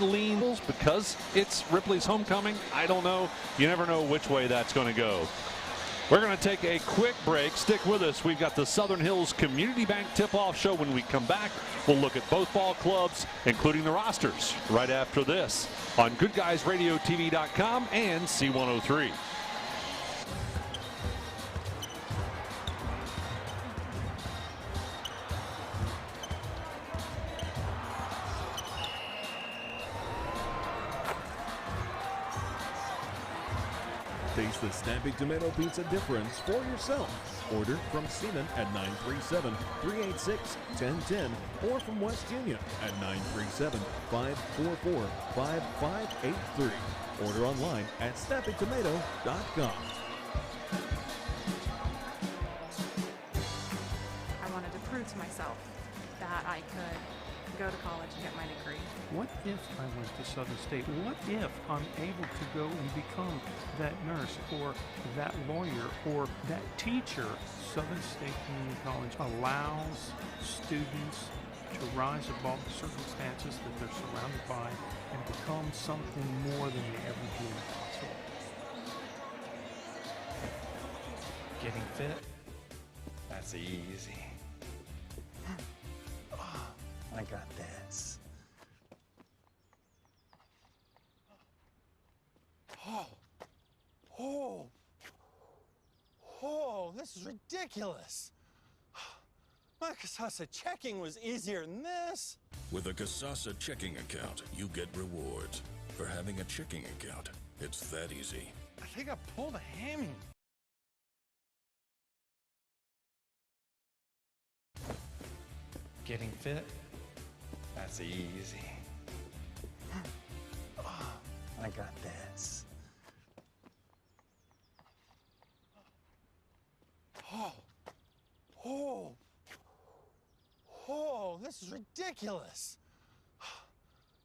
lean because it's Ripley's homecoming. I don't know. You never know which way that's going to go. We're going to take a quick break. Stick with us. We've got the Southern Hills Community Bank tip-off show. When we come back, we'll look at both ball clubs, including the rosters, right after this on GoodGuysRadioTV.com and C103. Taste the Snappy Tomato Pizza difference for yourself. Order from Seaman at 937-386-1010 or from West Union at 937-544-5583. Order online at snappytomato.com. I wanted to prove to myself that I could go to college and get my degree. What if I went to Southern State? What if I'm able to go and become that nurse or that lawyer or that teacher? Southern State Community College allows students to rise above the circumstances that they're surrounded by and become something more than they ever dreamed possible. Getting fit? That's easy. I got this. This is ridiculous. My Kasasa checking was easier than this. With a Kasasa checking account, you get rewards. For having a checking account, it's that easy. I think I pulled a hammy. Getting fit? That's easy. I got this. This is ridiculous.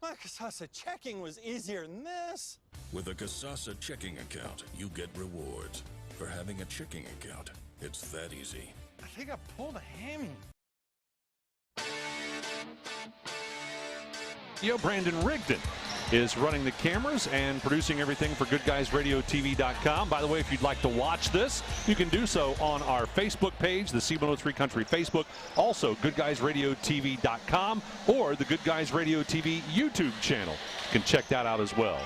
My Kasasa checking was easier than this. With a Kasasa checking account, you get rewards. For having a checking account, it's that easy. I think I pulled a hammy. Brandon Rigdon is running the cameras and producing everything for GoodGuysRadioTV.com. By the way, if you'd like to watch this, you can do so on our Facebook page, the C103 Country Facebook, also GoodGuysRadioTV.com or the Good Guys Radio TV YouTube channel. You can check that out as well.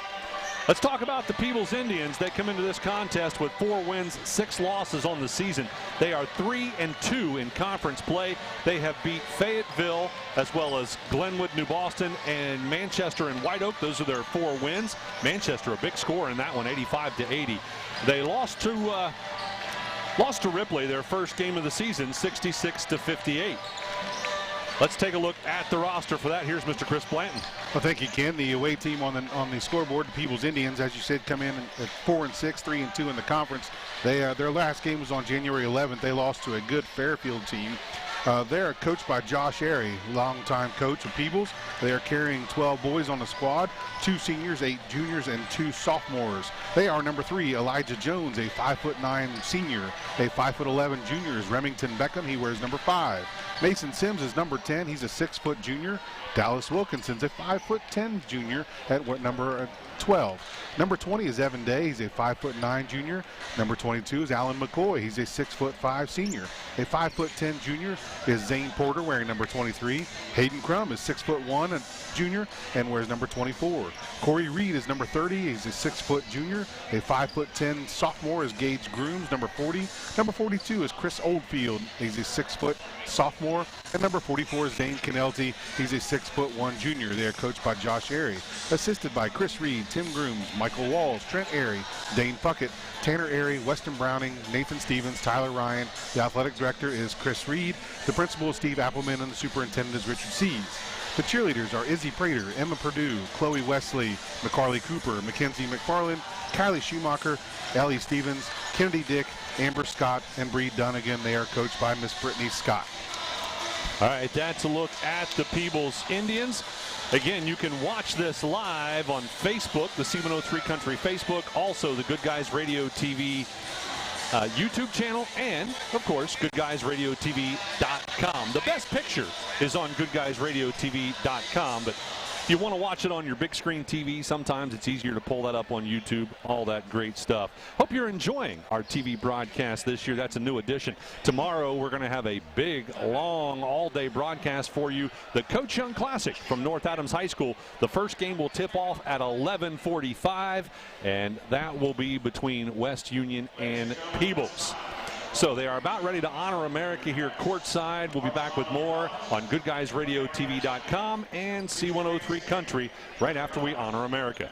Let's talk about the Peebles Indians. They come into this contest with 4 wins, 6 losses on the season. They are 3-2 in conference play. They have beat Fayetteville as well as Glenwood, New Boston, and Manchester and White Oak. Those are their 4 wins. Manchester, a big score in that one, 85-80. They lost to Ripley, their first game of the season, 66-58. Let's take a look at the roster for that. Here's Mr. Chris Blanton. Well, thank you, Ken. The away team on the scoreboard, the Peebles Indians, as you said, come in at 4-6, 3-2 in the conference. Their last game was on January 11th. They lost to a good Fairfield team. They're coached by Josh Airy, longtime coach of Peebles. They are carrying 12 boys on the squad, 2 seniors, 8 juniors, and 2 sophomores. They are number 3, Elijah Jones, a 5'9" senior. A 5'11" junior is Remington Beckham. He wears number 5. Mason Sims is number 10. He's a 6-foot junior. Dallas Wilkinson's a 5'10" junior at number 12. Number 20 is Evan Day. He's a 5'9" junior. Number 22 is Alan McCoy. He's a 6'5" senior. A 5'10" junior is Zane Porter, wearing number 23. Hayden Crum is 6'1", a junior, and wears number 24. Corey Reed is number 30. He's a 6-foot junior. A 5'10" sophomore is Gage Grooms, number 40. Number 42 is Chris Oldfield. He's a 6-foot sophomore. And number 44 is Zane Canelty. He's a 6'1" junior. They are coached by Josh Airy, assisted by Chris Reed, Tim Grooms, Michael Walls, Trent Airy, Dane Puckett, Tanner Airy, Weston Browning, Nathan Stevens, Tyler Ryan. The athletic director is Chris Reed. The principal is Steve Appleman, and the superintendent is Richard Seeds. The cheerleaders are Izzy Prater, Emma Purdue, Chloe Wesley, McCarley Cooper, Mackenzie McFarland, Kylie Schumacher, Ellie Stevens, Kennedy Dick, Amber Scott, and Bree Dunnigan. They are coached by Miss Brittany Scott. All right, that's a look at the Peebles Indians. Again, you can watch this live on Facebook, the C103 Country Facebook, also the Good Guys Radio TV YouTube channel, and, of course, GoodGuysRadioTV.com. The best picture is on GoodGuysRadioTV.com, but If you want to watch it on your big screen TV, sometimes it's easier to pull that up on YouTube, all that great stuff. Hope you're enjoying our TV broadcast this year. That's a new addition. Tomorrow, we're going to have a big, long, all-day broadcast for you. The Coach Young Classic from North Adams High School. The first game will tip off at 11:45, and that will be between West Union and Peebles. So they are about ready to honor America here courtside. We'll be back with more on GoodGuysRadioTV.com and C103 Country right after we honor America.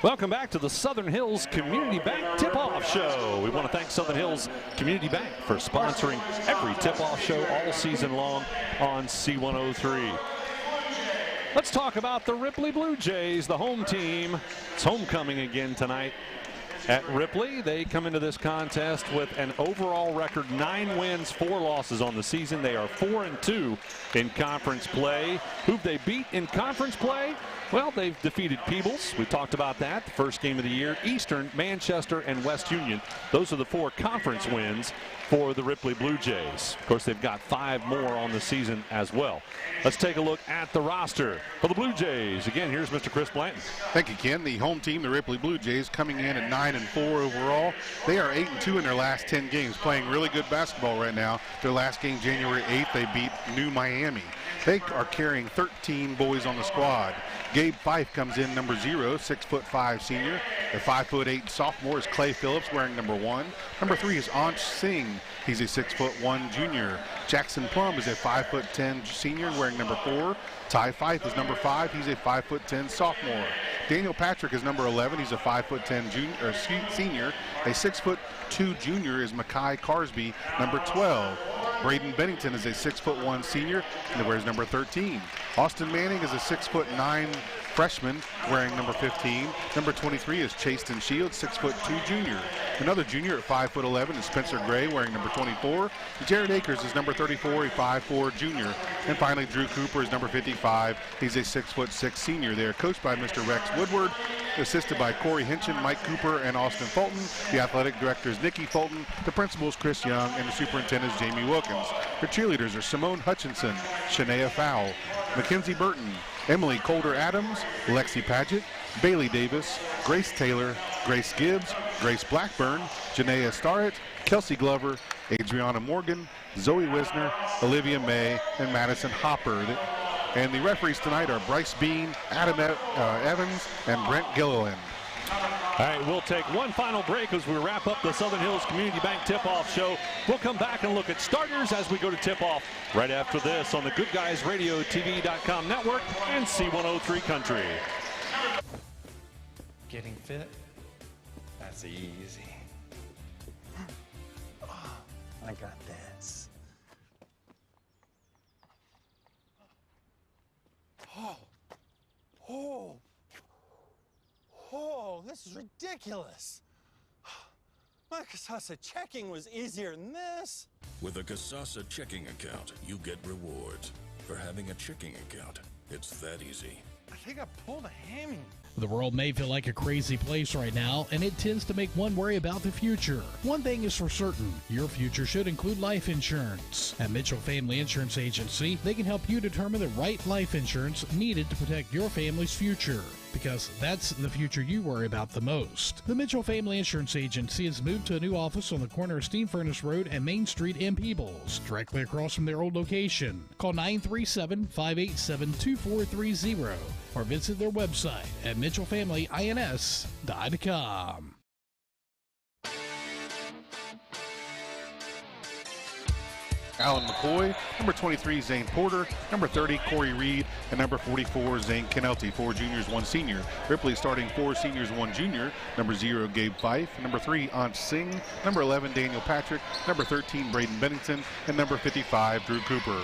Welcome back to the Southern Hills Community Bank Tip-Off Show. We want to thank Southern Hills Community Bank for sponsoring every tip-off show all season long on C103. Let's talk about the Ripley Blue Jays, the home team. It's homecoming again tonight at Ripley. They come into this contest with an overall record 9 wins, 4 losses on the season. They are 4-2 in conference play. Who've they beat in conference play? Well, they've defeated Peebles. We talked about that. The first game of the year. Eastern, Manchester, and West Union. Those are the 4 conference wins for the Ripley Blue Jays. Of course, they've got 5 more on the season as well. Let's take a look at the roster for the Blue Jays. Again, here's Mr. Chris Blanton. Thank you, Ken. The home team, the Ripley Blue Jays, coming in at 9-4 overall. They are 8-2 in their last 10 games, playing really good basketball right now. Their last game, January 8th, they beat New Miami. They are carrying 13 boys on the squad. Gabe Fife comes in number 0, 6'5" senior. The 5'8" sophomore is Clay Phillips, wearing number 1. Number 3 is Ansh Singh. He's a 6'1" junior. Jackson Plum is a 5'10" senior, wearing number 4. Ty Fife is number 5. He's a 5'10" sophomore. Daniel Patrick is number 11. He's a 5'10" junior, senior. A 6'2" junior is Makai Carsby, number 12. Braden Bennington is a 6'1" senior and wears number 13. Austin Manning is a 6'9" freshman wearing number 15. Number 23 is Chasten Shields, 6'2" junior. Another junior at 5'11" is Spencer Gray wearing number 24. Jared Akers is number 34, a 5'4" junior. And finally, Drew Cooper is number 55. He's a 6'6" senior. They are coached by Mr. Rex Woodward, assisted by Corey Hinchin, Mike Cooper, and Austin Fulton. The athletic director is Nikki Fulton. The principal is Chris Young, and the superintendent is Jamie Wilkins. The cheerleaders are Simone Hutchinson, Shania Fowle, Mackenzie Burton, Emily Colder-Adams, Lexi Paget, Bailey Davis, Grace Taylor, Grace Gibbs, Grace Blackburn, Janaea Starrett, Kelsey Glover, Adriana Morgan, Zoe Wisner, Olivia May, and Madison Hopper. And the referees tonight are Bryce Bean, Adam Evans, and Brent Gilliland. All right, we'll take one final break as we wrap up the Southern Hills Community Bank Tip-Off Show. We'll come back and look at starters as we go to tip-off right after this on the GoodGuysRadioTV.com network and C103 Country. Getting fit? That's easy. I got this. Oh, this is ridiculous. My Casasa checking was easier than this. With a Casasa checking account, you get rewards. For having a checking account, it's that easy. I think I pulled a hammy. The world may feel like a crazy place right now, and it tends to make one worry about the future. One thing is for certain, your future should include life insurance. At Mitchell Family Insurance Agency, they can help you determine the right life insurance needed to protect your family's future, because that's the future you worry about the most. The Mitchell Family Insurance Agency has moved to a new office on the corner of Steam Furnace Road and Main Street in Peebles, directly across from their old location. Call 937-587-2430 or visit their website at mitchellfamilyins.com. Alan McCoy, number 23, Zane Porter, number 30, Corey Reed, and number 44, Zane Kennelty. 4 juniors, 1 senior. Ripley starting 4 seniors, 1 junior. Number 0, Gabe Fife. Number 3, Ansh Singh. Number 11, Daniel Patrick. Number 13, Braden Bennington. And number 55, Drew Cooper.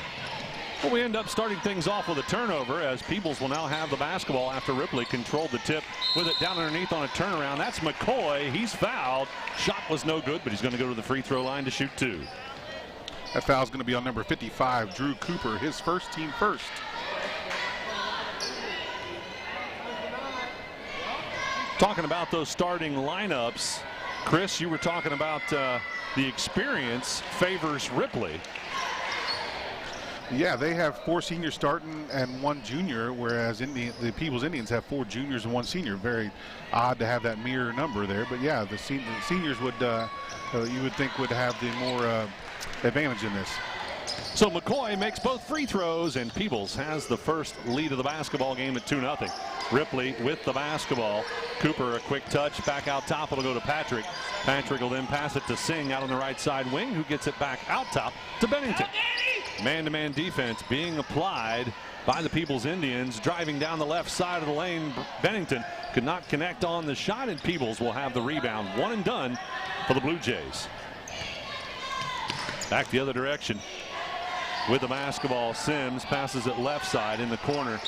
Well, we end up starting things off with a turnover as Peebles will now have the basketball after Ripley controlled the tip with it down underneath on a turnaround. That's McCoy. He's fouled. Shot was no good, but he's going to go to the free throw line to shoot 2. That foul is going to be on number 55, Drew Cooper, his first, team first. Talking about those starting lineups, Chris, you were talking about the experience favors Ripley. Yeah, they have 4 seniors starting and 1 junior, whereas the Peebles Indians have 4 juniors and 1 senior. Very odd to have that mirror number there, but yeah, the seniors would, you would think, would have the more advantage in this. So McCoy makes both free throws, and Peebles has the first lead of the basketball game at 2-0. Ripley with the basketball. Cooper, a quick touch, back out top. It'll go to Patrick. Patrick will then pass it to Singh out on the right side wing, who gets it back out top to Bennington. Man-to-man defense being applied by the Peebles Indians. Driving down the left side of the lane, Bennington could not connect on the shot, and Peebles will have the rebound. 1 and done for the Blue Jays. Back the other direction with the basketball. Sims passes it left side in the corner.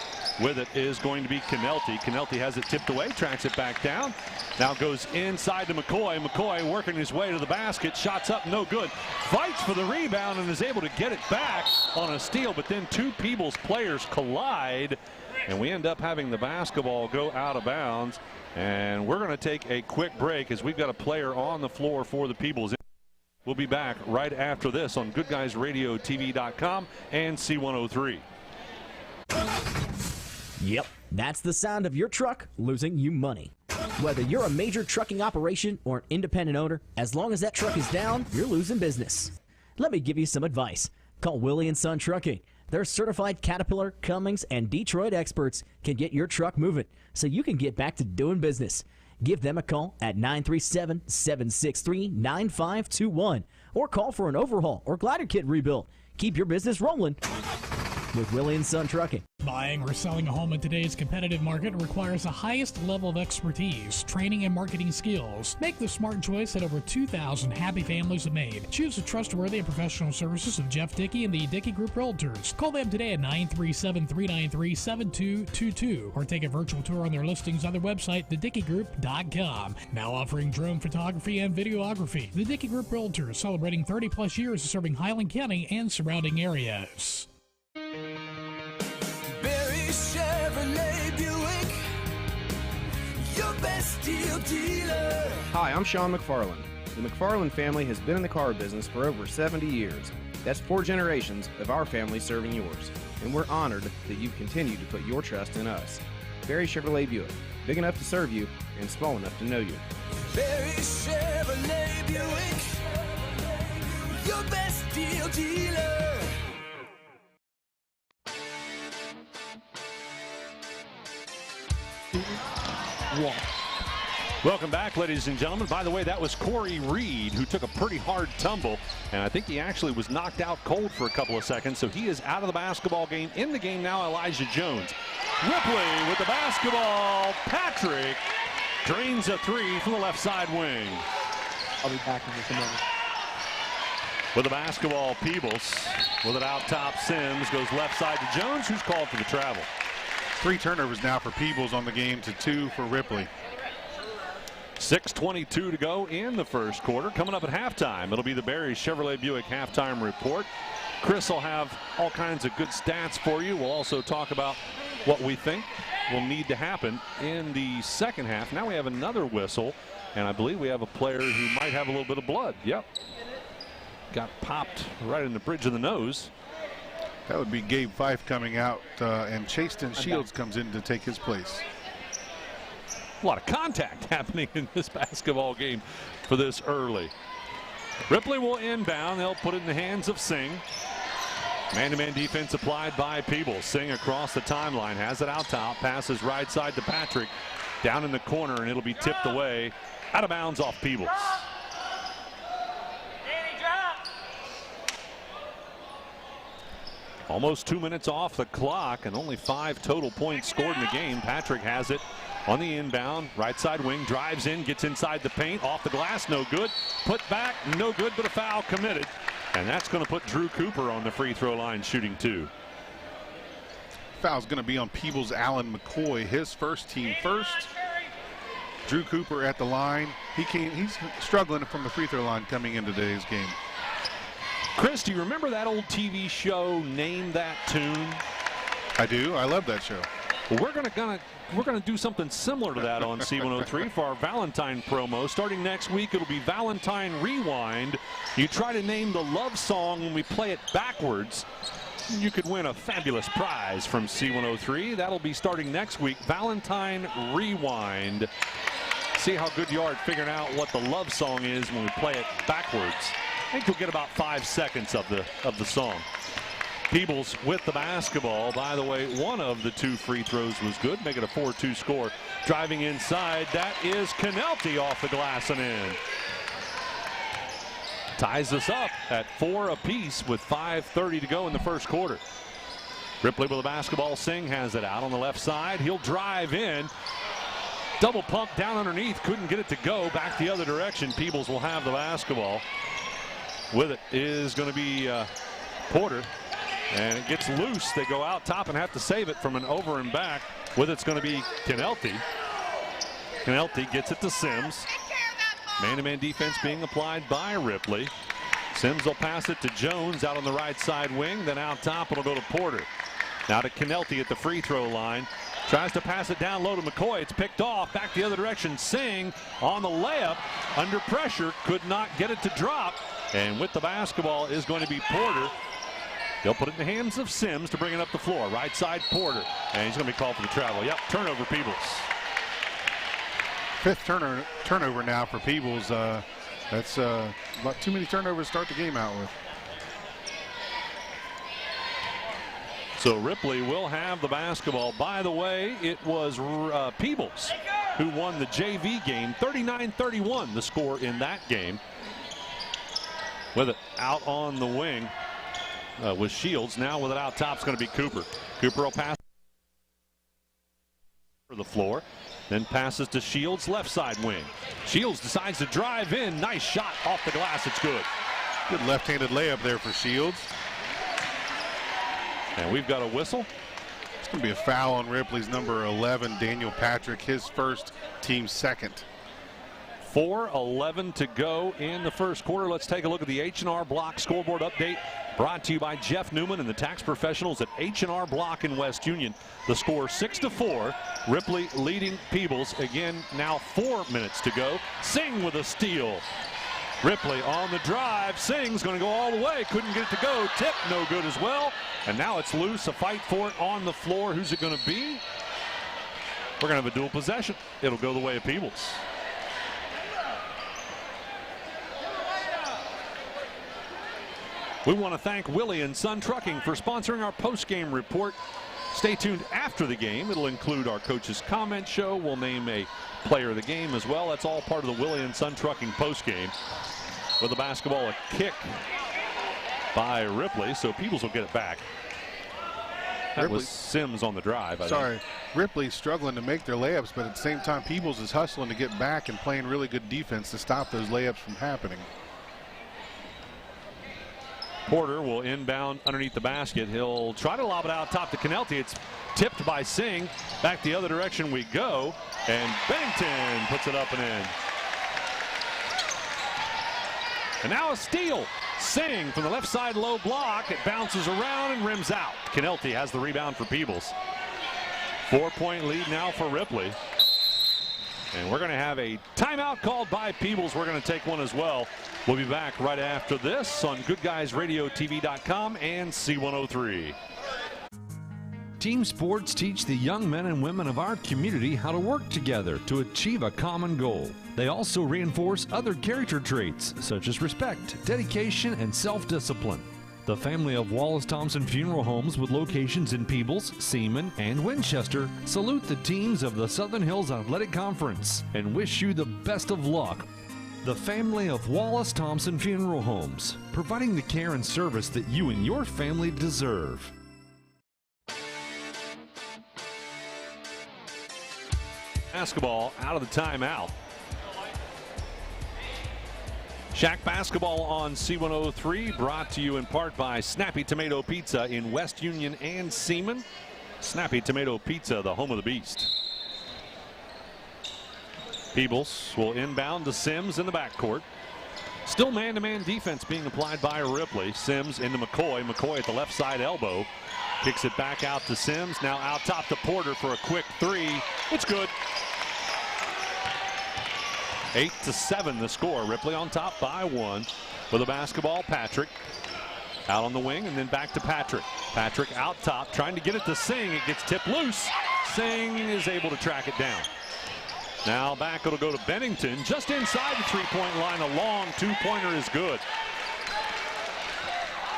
With it is going to be Kennelty. Kennelty has it tipped away, tracks it back down. Now goes inside to McCoy. McCoy working his way to the basket. Shots up, no good. Fights for the rebound and is able to get it back on a steal, but then 2 Peebles players collide, and we end up having the basketball go out of bounds. And we're going to take a quick break as we've got a player on the floor for the Peebles. We'll be back right after this on GoodGuysRadioTV.com and C103. Yep, that's the sound of your truck losing you money. Whether you're a major trucking operation or an independent owner, as long as that truck is down, you're losing business. Let me give you some advice. Call Willie & Son Trucking. Their certified Caterpillar, Cummins, and Detroit experts can get your truck moving so you can get back to doing business. Give them a call at 937-763-9521 or call for an overhaul or glider kit rebuild. Keep your business rolling with Willie & Son Trucking. Buying or selling a home in today's competitive market requires the highest level of expertise, training, and marketing skills. Make the smart choice that over 2,000 happy families have made. Choose the trustworthy and professional services of Jeff Dickey and the Dickey Group Realtors. Call them today at 937-393-7222 or take a virtual tour on their listings on their website, thedickeygroup.com. Now offering drone photography and videography. The Dickey Group Realtors, celebrating 30-plus years of serving Highland County and surrounding areas. Chevrolet Buick, your best deal dealer. Hi, I'm Sean McFarland. The McFarland family has been in the car business for over 70 years. That's 4 generations of our family serving yours. And we're honored that you've continued to put your trust in us. Barry Chevrolet Buick, big enough to serve you and small enough to know you. Barry Chevrolet Buick, your best deal dealer. Welcome back, ladies and gentlemen. By the way, that was Corey Reed, who took a pretty hard tumble, and I think he actually was knocked out cold for a couple of seconds, so he is out of the basketball game. In the game now, Elijah Jones. Ripley with the basketball. Patrick drains a three from the left side wing. I'll be back in just a moment. With the basketball, Peebles. With it out top, Sims goes left side to Jones, who's called for the travel. 3 turnovers now for Peebles on the game to 2 for Ripley. 6:22 to go in the first quarter. Coming up at halftime, it'll be the Barry Chevrolet Buick halftime report. Chris will have all kinds of good stats for you. We'll also talk about what we think will need to happen in the second half. Now we have another whistle, and I believe we have a player who might have a little bit of blood. Yep. Got popped right in the bridge of the nose. That would be Gabe Fife coming out, and Chaston Shields comes in to take his place. A lot of contact happening in this basketball game for this early. Ripley will inbound. They'll put it in the hands of Singh. Man-to-man defense applied by Peebles. Singh across the timeline, has it out top, passes right side to Patrick, down in the corner, and it'll be tipped away, out of bounds off Peebles. Almost 2 minutes off the clock and only 5 total points scored in the game. Patrick has it on the inbound, right side wing, drives in, gets inside the paint, off the glass, no good. Put back, no good, but a foul committed. And that's going to put Drew Cooper on the free throw line shooting 2. Foul's going to be on Peebles' Alan McCoy, his first team first. Drew Cooper at the line. He's struggling from the free throw line coming into today's game. Chris, do you remember that old TV show, Name That Tune? I do. I love that show. Well, we're gonna do something similar to that on C103 for our Valentine promo. Starting next week, it'll be Valentine Rewind. You try to name the love song when we play it backwards. You could win a fabulous prize from C103. That'll be starting next week. Valentine Rewind. See how good you are at figuring out what the love song is when we play it backwards. I think you'll get about 5 seconds of the song. Peebles with the basketball. By the way, one of the 2 free throws was good, make it a 4-2 score. Driving inside, that is Canelti off the glass and in. Ties us up at 4 apiece with 5:30 to go in the first quarter. Ripley with the basketball. Singh has it out on the left side. He'll drive in. Double pump down underneath, couldn't get it to go. Back the other direction. Peebles will have the basketball. With it is going to be Porter, and it gets loose. They go out top and have to save it from an over and back. With it's going to be Canelti. Canelti gets it to Sims. Man-to-man defense being applied by Ripley. Sims will pass it to Jones out on the right side wing. Then out top it'll go to Porter. Now to Canelti at the free throw line. Tries to pass it down low to McCoy. It's picked off. Back the other direction. Singh on the layup. Under pressure. Could not get it to drop. And with the basketball is going to be Porter. They'll put it in the hands of Sims to bring it up the floor. Right side Porter. And he's going to be called for the travel. Yep, turnover Peebles. 5th turnover now for Peebles. That's about too many turnovers to start the game out with. So Ripley will have the basketball. By the way, it was Peebles who won the JV game. 39-31 the score in that game. With it out on the wing with Shields. Now with it out top is going to be Cooper. Cooper will pass for the floor. Then passes to Shields, left side wing. Shields decides to drive in. Nice shot off the glass. It's good. Good left-handed layup there for Shields. And we've got a whistle. It's going to be a foul on Ripley's number 11, Daniel Patrick, his first, team second. 4:11 to go in the first quarter. Let's take a look at the H&R Block scoreboard update, brought to you by Jeff Newman and the tax professionals at H&R Block in West Union. The score 6-4. Ripley leading Peebles. Again, now 4 minutes to go. Singh with a steal. Ripley on the drive. Singh's going to go all the way. Couldn't get it to go. Tip, no good as well. And now it's loose. A fight for it on the floor. Who's it going to be? We're going to have a dual possession. It'll go the way of Peebles. We want to thank Willie and Son Trucking for sponsoring our post-game report. Stay tuned after the game. It'll include our coach's comment show. We'll name a player of the game as well. That's all part of the Willie and Son Trucking postgame. With the basketball, a kick by Ripley, so Peebles will get it back. That was Sims on the drive. I think. Ripley's struggling to make their layups, but at the same time, Peebles is hustling to get back and playing really good defense to stop those layups from happening. Porter will inbound underneath the basket. He'll try to lob it out top to Canelti. It's tipped by Singh. Back the other direction we go, and Bennington puts it up and in. And now a steal. Singh from the left side low block. It bounces around and rims out. Canelti has the rebound for Peebles. 4-point lead now for Ripley. And we're going to have a timeout called by Peebles. We're going to take one as well. We'll be back right after this on GoodGuysRadioTV.com and C103. Team sports teach the young men and women of our community how to work together to achieve a common goal. They also reinforce other character traits such as respect, dedication, and self-discipline. The family of Wallace Thompson Funeral Homes with locations in Peebles, Seaman, and Winchester salute the teams of the Southern Hills Athletic Conference and wish you the best of luck. The family of Wallace Thompson Funeral Homes, providing the care and service that you and your family deserve. Basketball out of the timeout. Shack Basketball on C103, brought to you in part by Snappy Tomato Pizza in West Union and Seaman. Snappy Tomato Pizza, the home of the beast. Peebles will inbound to Sims in the backcourt. Still man-to-man defense being applied by Ripley. Sims into McCoy. McCoy at the left side elbow. Kicks it back out to Sims. Now out top to Porter for a quick three. It's good. 8-7 the score. Ripley on top by 1. With the basketball, Patrick. Out on the wing and then back to Patrick. Patrick out top trying to get it to Singh. It gets tipped loose. Singh is able to track it down. Now back it'll go to Bennington just inside the three-point line. A long two-pointer is good.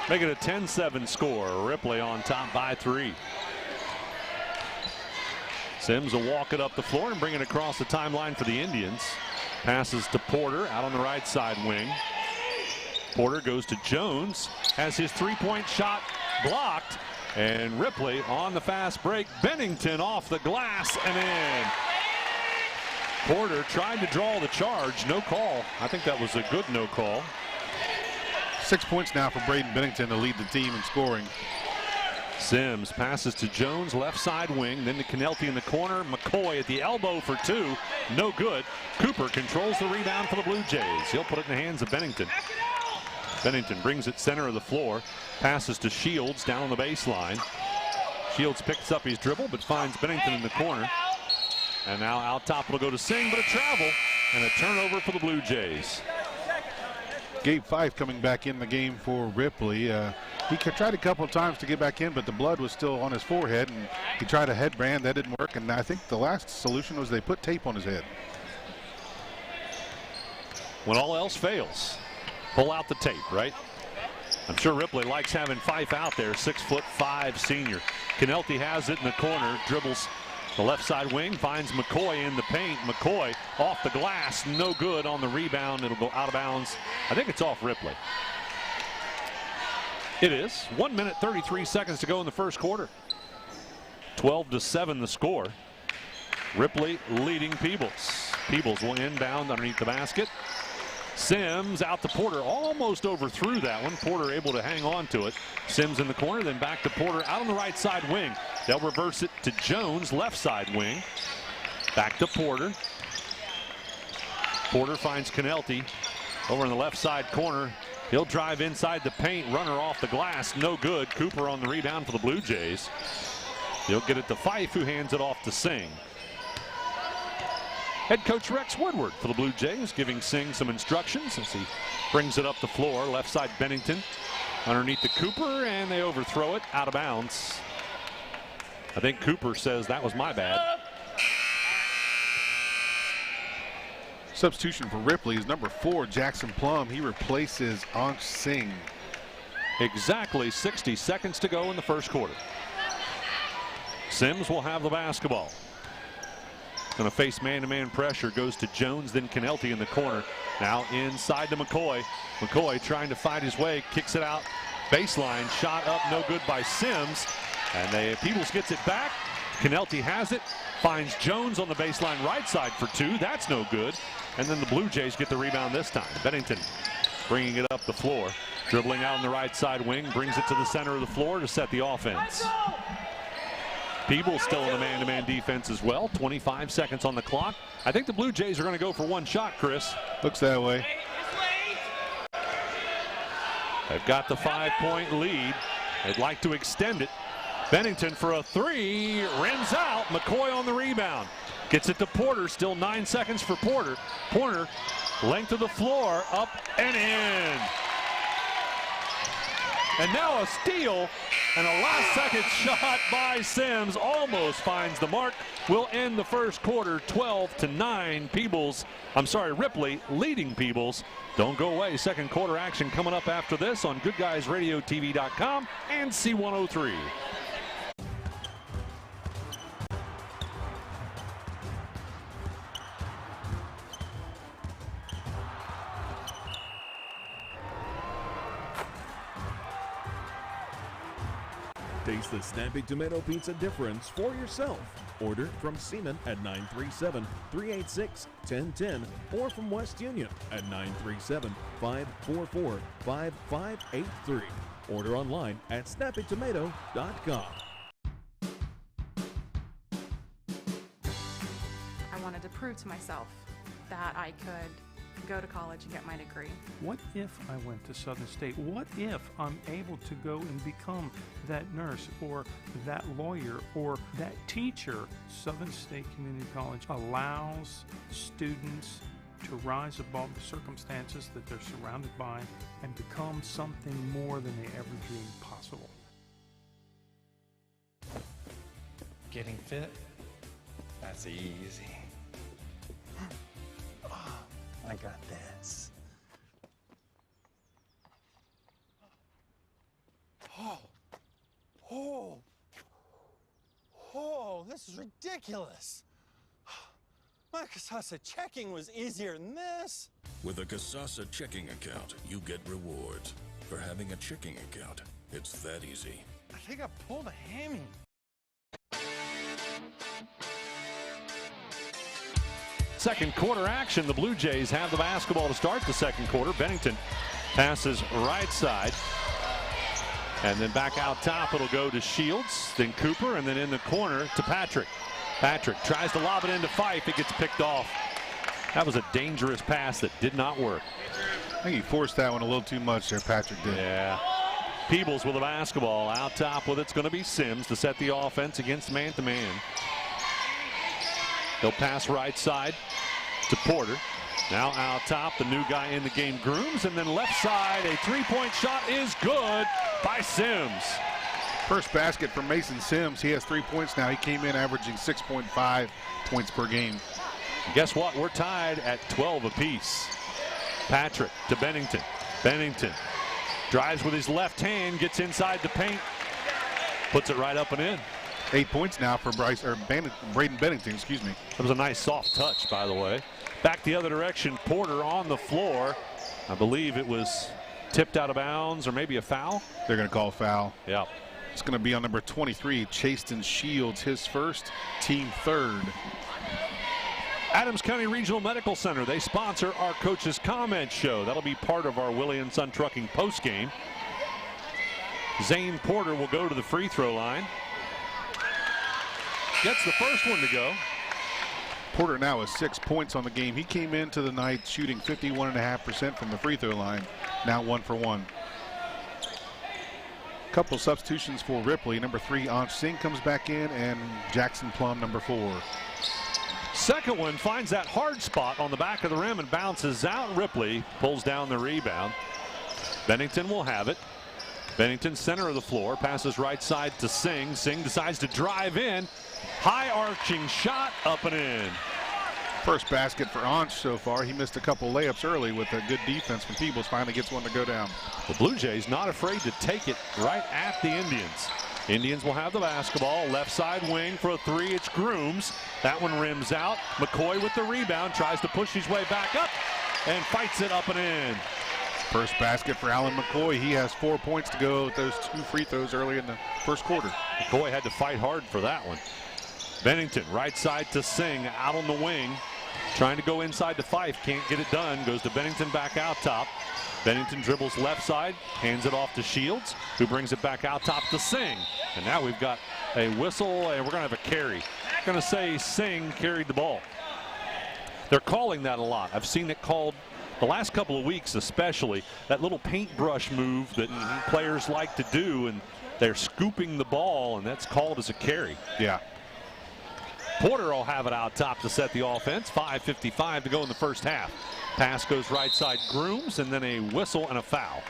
Make it a 10-7 score. Ripley on top by 3. Sims will walk it up the floor and bring it across the timeline for the Indians. Passes to Porter out on the right side wing. Porter goes to Jones. Has his three-point shot blocked. And Ripley on the fast break. Bennington off the glass and in. Porter tried to draw the charge. No call. I think that was a good no call. 6 points now for Braden Bennington to lead the team in scoring. Sims passes to Jones, left side wing, then to Canelti in the corner. McCoy at the elbow for 2. No good. Cooper controls the rebound for the Blue Jays. He'll put it in the hands of Bennington. Bennington brings it center of the floor. Passes to Shields down on the baseline. Shields picks up his dribble but finds Bennington in the corner. And now out top will go to Singh, but a travel and a turnover for the Blue Jays. Gabe Fife coming back in the game for Ripley. He tried a couple of times to get back in, but the blood was still on his forehead, and he tried a headband. That didn't work, and I think the last solution was they put tape on his head. When all else fails, pull out the tape, right? I'm sure Ripley likes having Fife out there, 6'5" senior. Canelti has it in the corner, dribbles the left side wing, finds McCoy in the paint. McCoy off the glass, no good on the rebound. It'll go out of bounds. I think it's off Ripley. It is. 1 minute 33 seconds to go in the first quarter. 12-7 the score. Ripley leading Peebles. Peebles will inbound underneath the basket. Sims out to Porter, almost overthrew that one. Porter able to hang on to it. Sims in the corner, then back to Porter out on the right side wing. They'll reverse it to Jones, left side wing. Back to Porter. Porter finds Canelti over in the left side corner. He'll drive inside the paint, runner off the glass, no good. Cooper on the rebound for the Blue Jays. He'll get it to Fife, who hands it off to Singh. Head coach Rex Woodward for the Blue Jays giving Singh some instructions as he brings it up the floor. Left side Bennington underneath the Cooper, and they overthrow it out of bounds. I think Cooper says that was my bad. Substitution for Ripley is number 4, Jackson Plum. He replaces Ansh Singh. Exactly 60 seconds to go in the first quarter. Sims will have the basketball. Going to face man-to-man pressure. Goes to Jones, then Canelti in the corner. Now inside to McCoy. McCoy trying to fight his way. Kicks it out. Baseline. Shot up. No good by Sims. And Peebles gets it back. Canelti has it. Finds Jones on the baseline right side for two. That's no good. And then the Blue Jays get the rebound this time. Bennington bringing it up the floor. Dribbling out on the right side wing. Brings it to the center of the floor to set the offense. Peebles still in the man-to-man defense as well. 25 seconds on the clock. I think the Blue Jays are going to go for one shot, Chris. Looks that way. They've got the 5-point lead. They'd like to extend it. Bennington for a three. Rims out. McCoy on the rebound. Gets it to Porter. Still 9 seconds for Porter. Porter, length of the floor, up and in. And now a steal, and a last-second shot by Sims almost finds the mark. Will end the first quarter 12-9. Ripley leading Peebles. Don't go away. Second quarter action coming up after this on GoodGuysRadioTV.com and C103. Taste the snappy tomato pizza difference for yourself. Order from Seaman at 937-386-1010 or from West Union at 937-544-5583. Order online at snappytomato.com. I wanted to prove to myself that I could go to college and get my degree. What if I went to Southern State? What if I'm able to go and become that nurse or that lawyer or that teacher? Southern State Community College allows students to rise above the circumstances that they're surrounded by and become something more than they ever dreamed possible. Getting fit? That's easy. I got this. Oh, this is ridiculous. My Casasa checking was easier than this. With a Casasa checking account, you get rewards. For having a checking account, it's that easy. I think I pulled a hammy. Second quarter action. The Blue Jays have the basketball to start the second quarter. Bennington passes right side. And then back out top, it'll go to Shields, then Cooper, and then in the corner to Patrick. Patrick tries to lob it into Fife. It gets picked off. That was a dangerous pass that did not work. I think he forced that one a little too much there, Patrick did. Yeah. Peebles with the basketball. Out top with it's going to be Sims to set the offense against man-to-man. He'll pass right side to Porter. Now out top, the new guy in the game, Grooms, and then left side, a three-point shot is good by Sims. First basket for Mason Sims. He has 3 points now. He came in averaging 6.5 points per game. Guess what? We're tied at 12 apiece. Patrick to Bennington. Bennington drives with his left hand, gets inside the paint, puts it right up and in. 8 points now for Braden Bennington, excuse me. That was a nice soft touch, by the way. Back the other direction, Porter on the floor. I believe it was tipped out of bounds or maybe a foul. They're going to call a foul. Yeah. It's going to be on number 23, Chaston Shields, his first, team third. Adams County Regional Medical Center, they sponsor our Coach's Comment Show. That'll be part of our Willie and Son Trucking postgame. Zane Porter will go to the free throw line. Gets the first one to go. Porter now has 6 points on the game. He came into the night shooting 51.5% from the free throw line. Now 1 for 1. Couple substitutions for Ripley. Number 3, Anj Singh comes back in, and Jackson Plum, number 4. Second one finds that hard spot on the back of the rim and bounces out. Ripley pulls down the rebound. Bennington will have it. Bennington, center of the floor, passes right side to Singh. Singh decides to drive in. High arching shot, up and in. First basket for Anj so far. He missed a couple layups early with a good defense from Peebles. Finally gets one to go down. The Blue Jays not afraid to take it right at the Indians. Indians will have the basketball. Left side wing for a three. It's Grooms. That one rims out. McCoy with the rebound. Tries to push his way back up and fights it up and in. First basket for Alan McCoy. He has 4 points to go with those 2 free throws early in the first quarter. McCoy had to fight hard for that one. Bennington right side to Singh out on the wing. Trying to go inside to Fife. Can't get it done. Goes to Bennington back out top. Bennington dribbles left side. Hands it off to Shields, who brings it back out top to Singh. And now we've got a whistle and we're going to have a carry. Going to say Singh carried the ball. They're calling that a lot. I've seen it called the last couple of weeks, especially that little paintbrush move that players like to do, and they're scooping the ball, and that's called as a carry. Yeah. Porter will have it out top to set the offense. 5:55 to go in the first half. Pass goes right side Grooms, and then a whistle and a foul.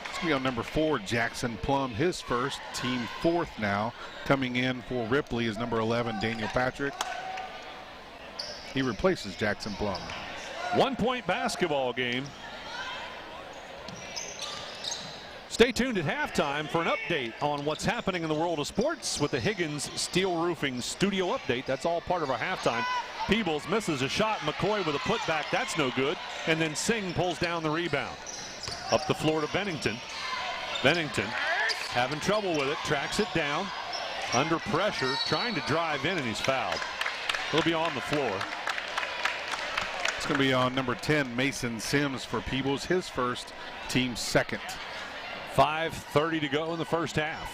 It's going to be on number 4, Jackson Plum, his first, team 4th now. Coming in for Ripley is number 11, Daniel Patrick. He replaces Jackson Plum. 1 point basketball game. Stay tuned at halftime for an update on what's happening in the world of sports with the Higgins Steel Roofing Studio Update. That's all part of our halftime. Peebles misses a shot. McCoy with a putback. That's no good. And then Singh pulls down the rebound. Up the floor to Bennington. Bennington having trouble with it. Tracks it down. Under pressure. Trying to drive in, and he's fouled. He'll be on the floor. It's going to be on number 10, Mason Sims for Peebles, his first, team 2nd. 5:30 to go in the first half.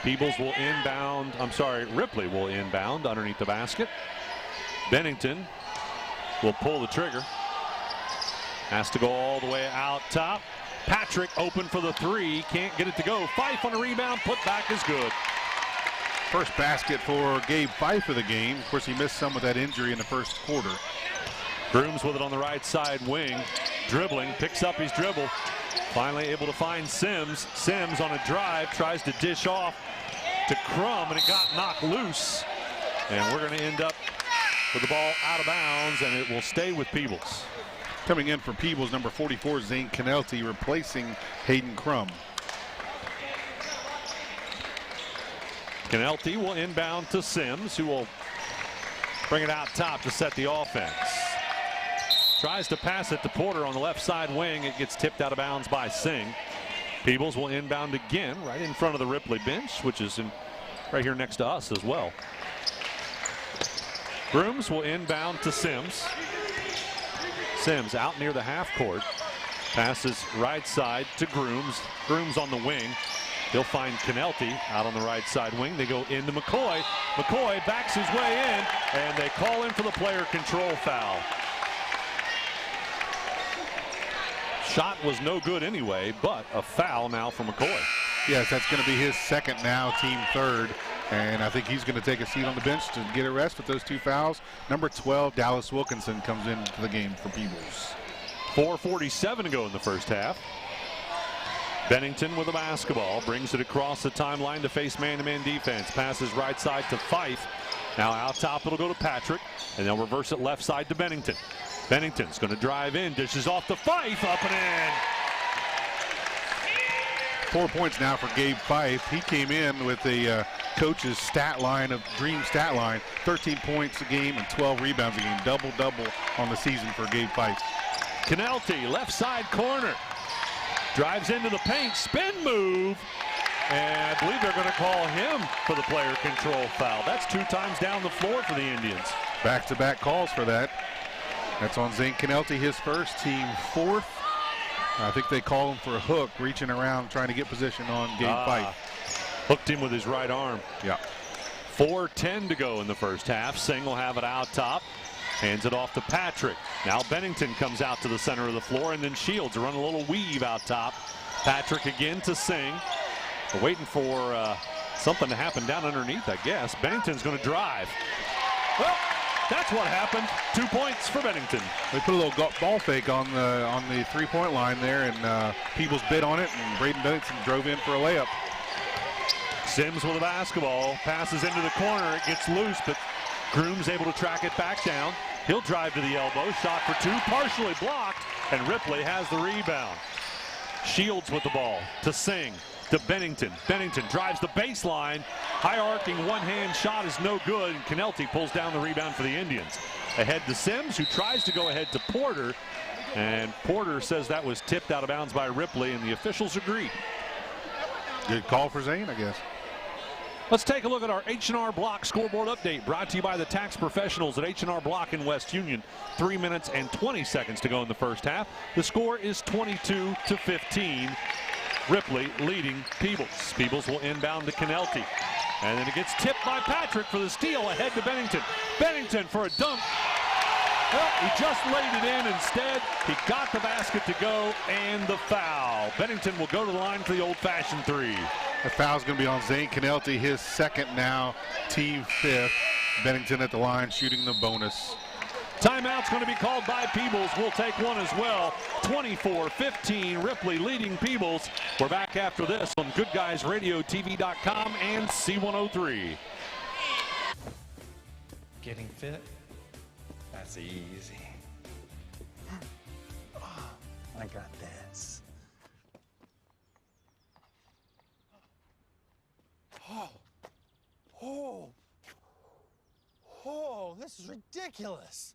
Peebles will inbound. Ripley will inbound underneath the basket. Bennington will pull the trigger. Has to go all the way out top. Patrick open for the three. Can't get it to go. Fife on a rebound. Put back is good. First basket for Gabe Fife of the game. Of course, he missed some with that injury in the first quarter. Grooms with it on the right side wing. Dribbling. Picks up his dribble. Finally able to find Sims. Sims on a drive. Tries to dish off to Crum, and it got knocked loose. And we're going to end up with the ball out of bounds, and it will stay with Peebles. Coming in for Peebles, number 44, Zane Canelti, replacing Hayden Crum. Canelti will inbound to Sims, who will bring it out top to set the offense. Tries to pass it to Porter on the left side wing. It gets tipped out of bounds by Singh. Peebles will inbound again right in front of the Ripley bench, which is right here next to us as well. Grooms will inbound to Sims. Sims out near the half court. Passes right side to Grooms. Grooms on the wing. He'll find Canelti out on the right side wing. They go into McCoy. McCoy backs his way in, and they call in for the player control foul. Shot was no good anyway, but a foul now for McCoy. Yes, that's going to be his second now, team 3rd. And I think he's going to take a seat on the bench to get a rest with those 2 fouls. Number 12, Dallas Wilkinson, comes into the game for Peebles. 4:47 to go in the first half. Bennington with the basketball. Brings it across the timeline to face man-to-man defense. Passes right side to Fife. Now out top it'll go to Patrick. And they'll reverse it left side to Bennington. Bennington's going to drive in. Dishes off to Fife. Up and in. 4 points now for Gabe Fife. He came in with the coach's stat line of dream stat line. 13 points a game and 12 rebounds a game. Double-double on the season for Gabe Fife. Canelti, left side corner. Drives into the paint. Spin move. And I believe they're going to call him for the player control foul. That's 2 times down the floor for the Indians. Back-to-back calls for that. That's on Zane Canelti, his first, team 4th. I think they call him for a hook, reaching around, trying to get position on Gabe Fife. Hooked him with his right arm. Yeah. 4:10 to go in the first half. Singh will have it out top. Hands it off to Patrick. Now Bennington comes out to the center of the floor, and then Shields run a little weave out top. Patrick again to Singh. We're waiting for something to happen down underneath, I guess. Bennington's going to drive. Well, that's what happened. 2 points for Bennington. They put a little ball fake on the three-point line there, and Peebles bid on it, and Braden Bennington drove in for a layup. Sims with the basketball. Passes into the corner. It gets loose, but Grooms able to track it back down. He'll drive to the elbow. Shot for 2, partially blocked, and Ripley has the rebound. Shields with the ball to Singh, to Bennington. Bennington drives the baseline. High-arcing one-hand shot is no good, and Canelti pulls down the rebound for the Indians. Ahead to Sims, who tries to go ahead to Porter, and Porter says that was tipped out of bounds by Ripley, and the officials agree. Good call for Zane, I guess. Let's take a look at our H&R Block scoreboard update, brought to you by the tax professionals at H&R Block in West Union. 3 minutes and 20 seconds to go in the first half. The score is 22-15. Ripley leading Peebles. Peebles will inbound to Canelti. And then it gets tipped by Patrick for the steal, ahead to Bennington. Bennington for a dunk. Well, he just laid it in instead. He got the basket to go, and the foul. Bennington will go to the line for the old-fashioned three. The foul's going to be on Zane Canelti, his second now, team fifth. Bennington at the line shooting the bonus. Timeout's going to be called by Peebles. We'll take one as well. 24-15, Ripley leading Peebles. We're back after this on GoodGuysRadioTV.com and C103. Getting fit? That's easy. I got this. Oh, this is ridiculous.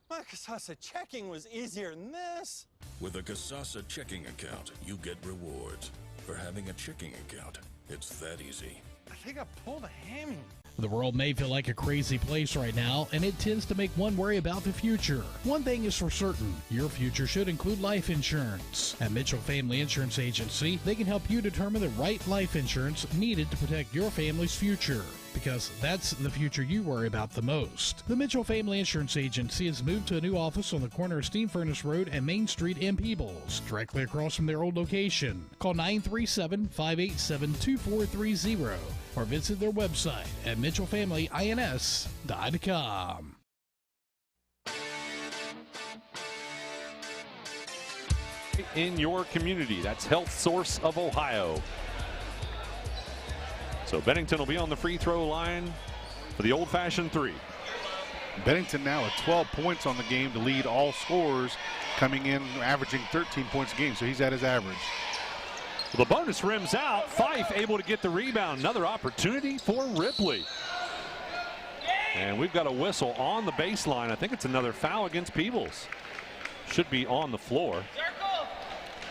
My Casasa checking was easier than this. With a Casasa checking account, you get rewards. For having a checking account, it's that easy. I think I pulled a hammy. The world may feel like a crazy place right now, and it tends to make one worry about the future. One thing is for certain, your future should include life insurance. At Mitchell Family Insurance Agency, they can help you determine the right life insurance needed to protect your family's future, because that's the future you worry about the most. The Mitchell Family Insurance Agency has moved to a new office on the corner of Steam Furnace Road and Main Street in Peebles, directly across from their old location. Call 937-587-2430 or visit their website at mitchellfamilyins.com. In your community, that's Health Source of Ohio. So Bennington will be on the free throw line for the old-fashioned three. Bennington now with 12 points on the game to lead all scorers, coming in averaging 13 points a game, so he's at his average. The bonus rims out. Fife able to get the rebound. Another opportunity for Ripley. And we've got a whistle on the baseline. I think it's another foul against Peebles. Should be on the floor.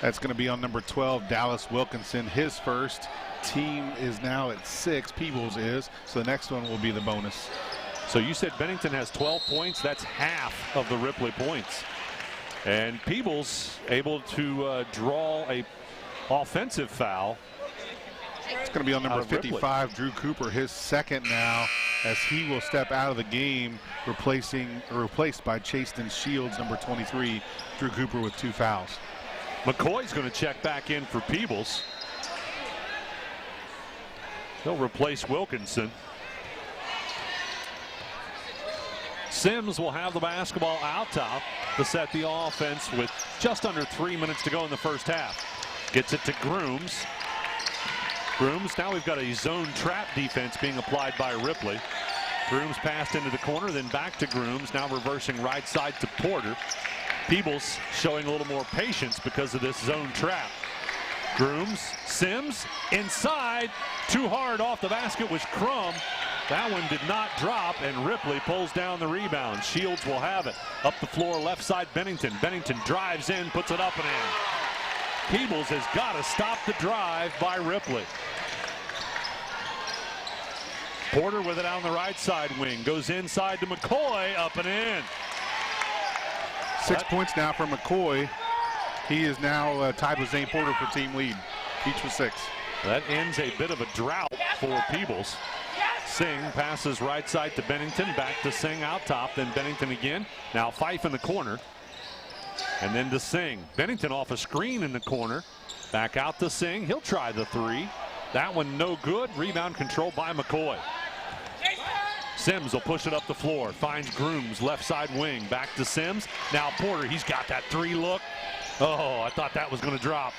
That's going to be on number 12, Dallas Wilkinson, his first. Team is now at 6, Peebles is, so the next one will be the bonus. So you said Bennington has 12 points. That's half of the Ripley points. And Peebles able to draw a offensive foul. It's going to be on number 55, Drew Cooper, his second now, as he will step out of the game, replaced by Chasten Shields, number 23, Drew Cooper with 2 fouls. McCoy's going to check back in for Peebles. He'll replace Wilkinson. Sims will have the basketball out top to set the offense with just under 3 minutes to go in the first half. Gets it to Grooms. Grooms, now we've got a zone trap defense being applied by Ripley. Grooms passed into the corner, then back to Grooms, now reversing right side to Porter. Peebles showing a little more patience because of this zone trap. Grooms, Sims, inside, too hard off the basket was Crum. That one did not drop, and Ripley pulls down the rebound. Shields will have it. Up the floor, left side, Bennington. Bennington drives in, puts it up and in. Peebles has got to stop the drive by Ripley. Porter with it on the right side wing. Goes inside to McCoy, up and in. 6 points now for McCoy. He is now tied with Zane Porter for team lead, each with 6. That ends a bit of a drought for Peebles. Singh passes right side to Bennington, back to Singh out top, then Bennington again. Now Fife in the corner, and then to Singh. Bennington off a screen in the corner, back out to Singh. He'll try the three. That one no good. Rebound controlled by McCoy. Sims will push it up the floor, finds Grooms, left side wing, back to Sims. Now Porter, he's got that three look. Oh, I thought that was going to drop.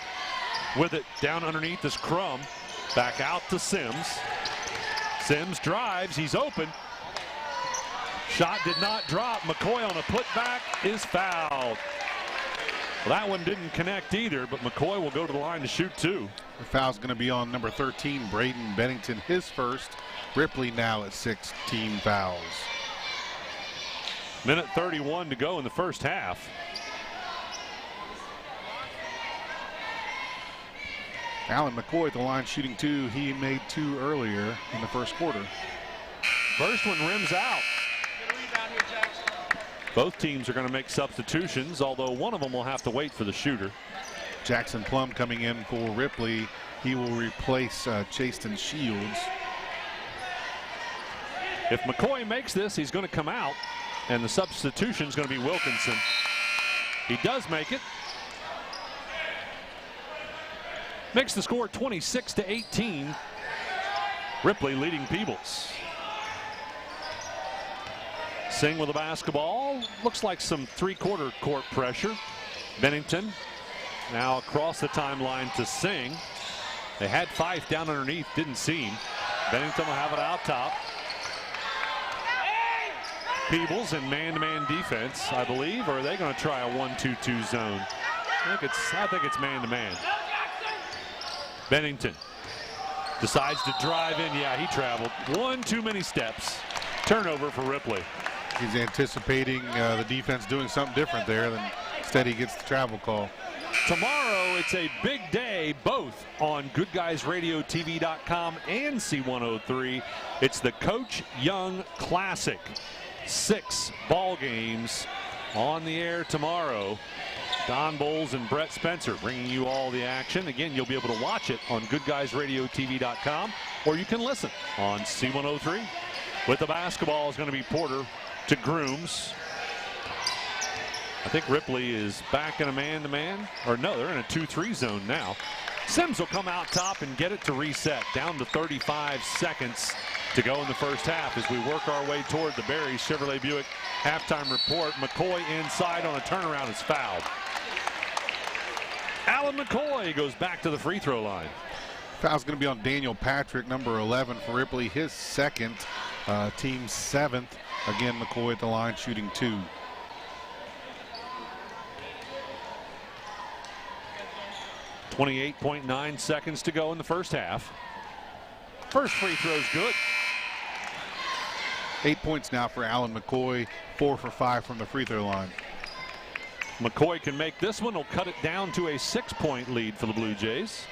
With it down underneath is Crum. Back out to Sims. Sims drives, he's open. Shot did not drop. McCoy on a putback is fouled. Well, that one didn't connect either, but McCoy will go to the line to shoot 2. The foul's going to be on number 13, Braden Bennington, his first. Ripley now at 6 team fouls. Minute 31 to go in the first half. Alan McCoy at the line shooting 2. He made 2 earlier in the first quarter. First one rims out. Both teams are going to make substitutions, although one of them will have to wait for the shooter. Jackson Plum coming in for Ripley. He will replace Chaston Shields. If McCoy makes this, he's going to come out, and the substitution is going to be Wilkinson. He does make it. Makes the score 26-18. Ripley leading Peebles. Singh with the basketball. Looks like some three-quarter court pressure. Bennington now across the timeline to Singh. They had Fife down underneath, didn't see him. Bennington will have it out top. Peebles in man-to-man defense, I believe, or are they going to try a 1-2-2 zone? I think it's man-to-man. Bennington decides to drive in. Yeah, he traveled one too many steps. Turnover for Ripley. He's anticipating the defense doing something different there. Then instead he gets the travel call. Tomorrow it's a big day, both on GoodGuysRadioTV.com and C103. It's the Coach Young Classic. 6 ball games on the air tomorrow. Don Bowles and Brett Spencer bringing you all the action. Again, you'll be able to watch it on GoodGuysRadioTV.com, or you can listen on C103. With the basketball is going to be Porter to Grooms. I think Ripley is back in a man-to-man. Or no, they're in a 2-3 zone now. Sims will come out top and get it to reset. Down to 35 seconds to go in the first half as we work our way toward the Barry Chevrolet Buick halftime report. McCoy inside on a turnaround is fouled. Alan McCoy goes back to the free throw line. Foul's going to be on Daniel Patrick, number 11 for Ripley, his second, team 7th. Again, McCoy at the line shooting 2. .9 seconds to go in the first half. First free throw's good. 8 points now for Alan McCoy, 4 for 5 from the free throw line. McCoy can make this one. He'll cut it down to a 6-point lead for the Blue Jays.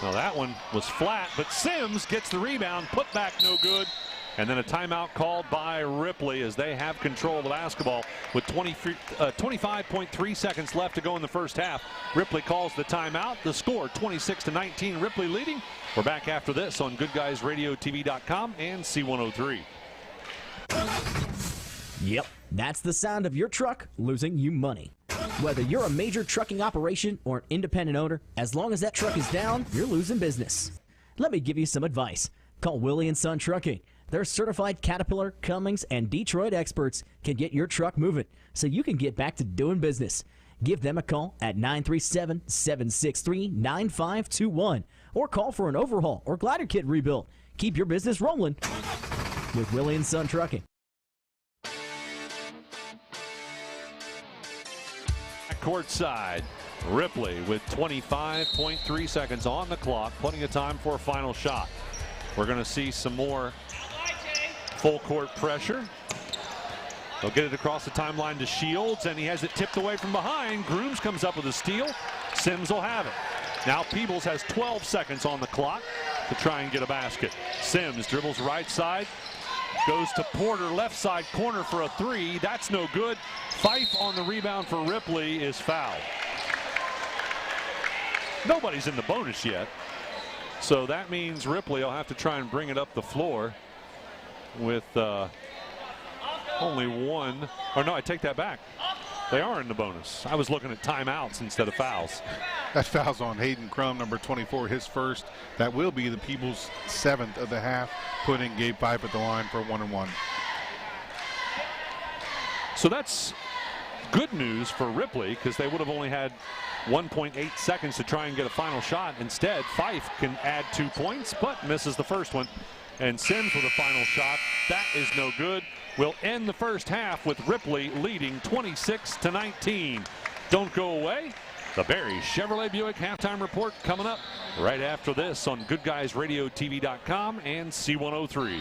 Now that one was flat, but Sims gets the rebound, put back no good. And then a timeout called by Ripley as they have control of the basketball with 25.3 seconds left to go in the first half. Ripley calls the timeout. The score 26-19, Ripley leading. We're back after this on GoodGuysRadioTV.com and C103. Yep, that's the sound of your truck losing you money. Whether you're a major trucking operation or an independent owner, as long as that truck is down, you're losing business. Let me give you some advice. Call Willie & Son Trucking. Their certified Caterpillar, Cummins, and Detroit experts can get your truck moving so you can get back to doing business. Give them a call at 937-763-9521 or call for an overhaul or glider kit rebuild. Keep your business rolling with Willie & Son Trucking. Courtside, Ripley with 25.3 seconds on the clock. Plenty of time for a final shot. We're going to see some more full court pressure. They'll get it across the timeline to Shields, and he has it tipped away from behind. Grooms comes up with a steal. Sims will have it. Now Peebles has 12 seconds on the clock to try and get a basket. Sims dribbles right side, goes to Porter, left side corner for a 3. That's no good. Fife on the rebound for Ripley is fouled. Nobody's in the bonus yet. So that means Ripley will have to try and bring it up the floor with only one. Or no, I take that back. They are in the bonus. I was looking at timeouts instead of fouls. That foul's on Hayden Crum, number 24, his first. That will be the Peebles' 7th of the half, putting Gabe Fife at the line for 1-1. So that's good news for Ripley because they would have only had 1.8 seconds to try and get a final shot. Instead, Fife can add 2 points, but misses the first one. and Sims with a final shot. That is no good. We'll end the first half with Ripley leading 26-19. Don't go away. The Barry Chevrolet Buick halftime report coming up right after this on GoodGuysRadioTV.com and C103.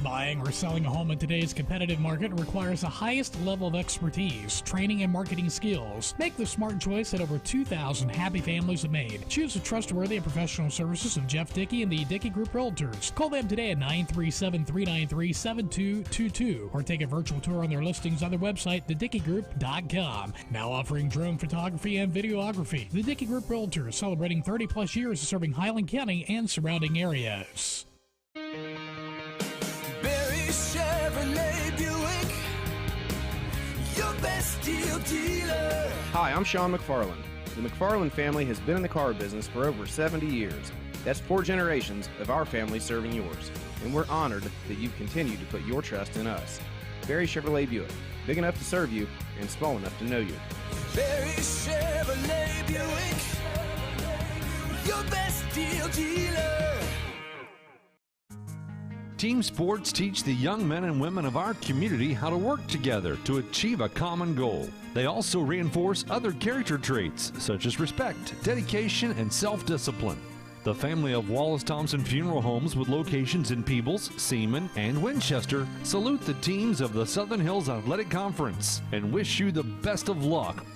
Buying or selling a home in today's competitive market requires the highest level of expertise, training, and marketing skills. Make the smart choice that over 2,000 happy families have made. Choose the trustworthy and professional services of Jeff Dickey and the Dickey Group Realtors. Call them today at 937-393-7222 or take a virtual tour on their listings on their website, thedickeygroup.com. Now offering drone photography and videography. The Dickey Group Realtors, celebrating 30-plus years of serving Highland County and surrounding areas. Chevrolet Buick, your best deal dealer. Hi, I'm Sean McFarland. The McFarland family has been in the car business for over 70 years. That's 4 generations of our family serving yours. And we're honored that you've continued to put your trust in us. Barry Chevrolet Buick, big enough to serve you and small enough to know you. Barry Chevrolet Buick, your best deal dealer. Team sports teach the young men and women of our community how to work together to achieve a common goal. They also reinforce other character traits such as respect, dedication, and self-discipline. The family of Wallace Thompson Funeral Homes with locations in Peebles, Seaman, and Winchester salute the teams of the Southern Hills Athletic Conference and wish you the best of luck.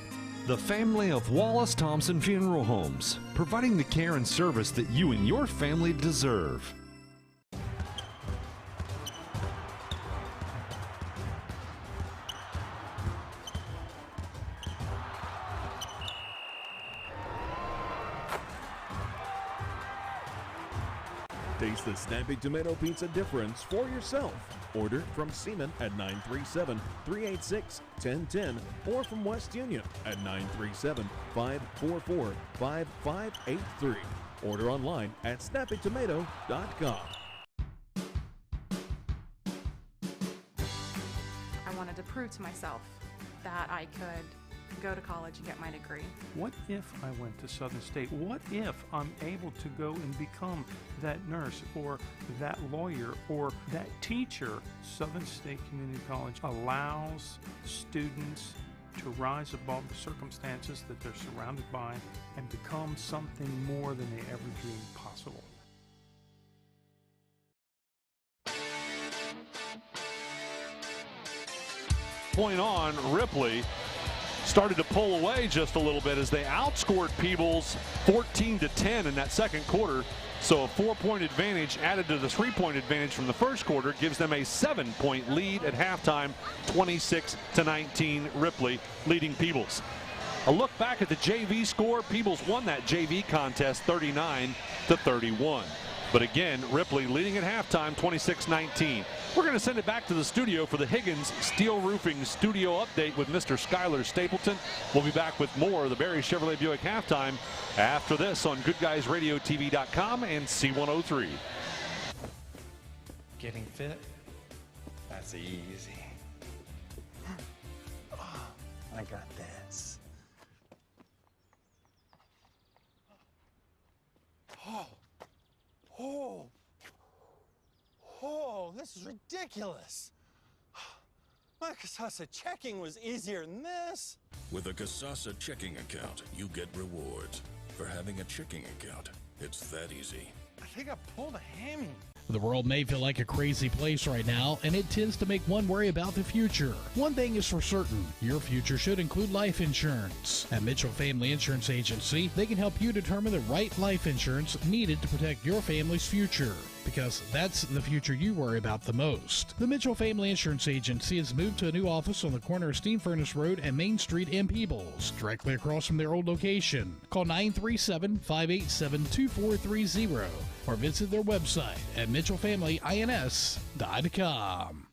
The family of Wallace Thompson Funeral Homes, providing the care and service that you and your family deserve. Taste the Snappy Tomato Pizza difference for yourself. Order from Seaman at 937-386-1010 or from West Union at 937-544-5583. Order online at snappytomato.com. I wanted to prove to myself that I could go to college and get my degree. What if I went to Southern State? What if I'm able to go and become that nurse or that lawyer or that teacher? Southern State Community College allows students to rise above the circumstances that they're surrounded by and become something more than they ever dreamed possible. Point on, Ripley started to pull away just a little bit as they outscored Peebles 14-10 in that second quarter. So a 4-point advantage added to the 3-point advantage from the first quarter gives them a 7-point lead at halftime, 26-19, Ripley leading Peebles. A look back at the JV score, Peebles won that JV contest 39-31. But again, Ripley leading at halftime, 26-19. We're going to send it back to the studio for the Higgins Steel Roofing Studio Update with Mr. Skyler Stapleton. We'll be back with more of the Barry Chevrolet Buick halftime after this on GoodGuysRadioTV.com and C103. Getting fit? That's easy. I got this. Oh, this is ridiculous. My Casasa checking was easier than this. With a Casasa checking account, you get rewards. For having a checking account, it's that easy. I think I pulled a hammy. The world may feel like a crazy place right now, and it tends to make one worry about the future. One thing is for certain, your future should include life insurance. At Mitchell Family Insurance Agency, they can help you determine the right life insurance needed to protect your family's future, because that's the future you worry about the most. The Mitchell Family Insurance Agency has moved to a new office on the corner of Steam Furnace Road and Main Street in Peebles, directly across from their old location. Call 937-587-2430 or visit their website at mitchellfamilyins.com.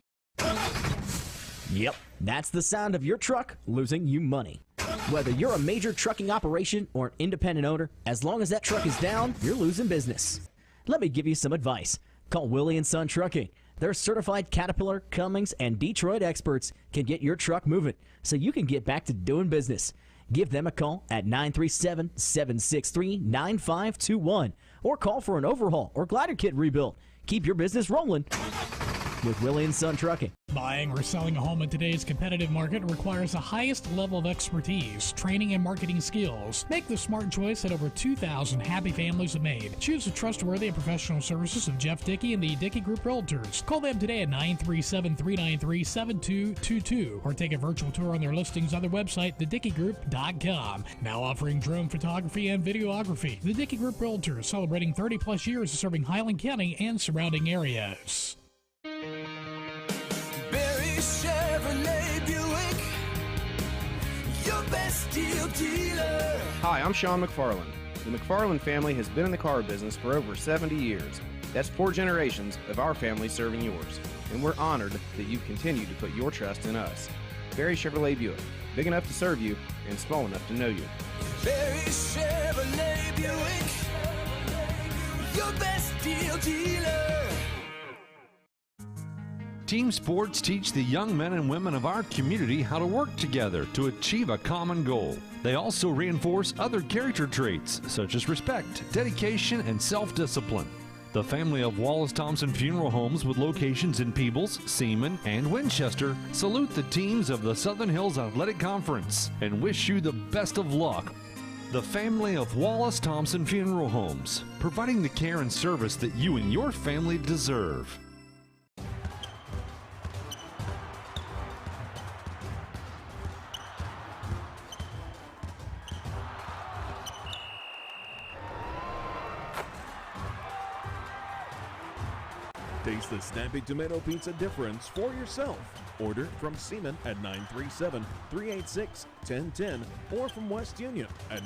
Yep, that's the sound of your truck losing you money. Whether you're a major trucking operation or an independent owner, as long as that truck is down, you're losing business. Let me give you some advice. Call Willie & Son Trucking. Their certified Caterpillar, Cummins, and Detroit experts can get your truck moving so you can get back to doing business. Give them a call at 937-763-9521 or call for an overhaul or glider kit rebuild. Keep your business rolling with Willie & Son Trucking. Buying or selling a home in today's competitive market requires the highest level of expertise, training, and marketing skills. Make the smart choice that over 2,000 happy families have made. Choose the trustworthy and professional services of Jeff Dickey and the Dickey Group Realtors. Call them today at 937-393-7222 or take a virtual tour on their listings on their website, thedickeygroup.com. Now offering drone photography and videography. The Dickey Group Realtors, celebrating 30-plus years of serving Highland County and surrounding areas. Chevrolet Buick, your best deal dealer. Hi, I'm Sean McFarland. The McFarland family has been in the car business for over 70 years. That's 4 generations of our family serving yours. And we're honored that you continue to put your trust in us. Barry Chevrolet Buick, big enough to serve you and small enough to know you. Barry Chevrolet Buick, your best deal dealer. Team sports teach the young men and women of our community how to work together to achieve a common goal. They also reinforce other character traits such as respect, dedication, and self-discipline. The family of Wallace Thompson Funeral Homes with locations in Peebles, Seaman, and Winchester salute the teams of the Southern Hills Athletic Conference and wish you the best of luck. The family of Wallace Thompson Funeral Homes, providing the care and service that you and your family deserve. Taste the Snappy Tomato Pizza difference for yourself. Order from Seaman at 937-386-1010 or from West Union at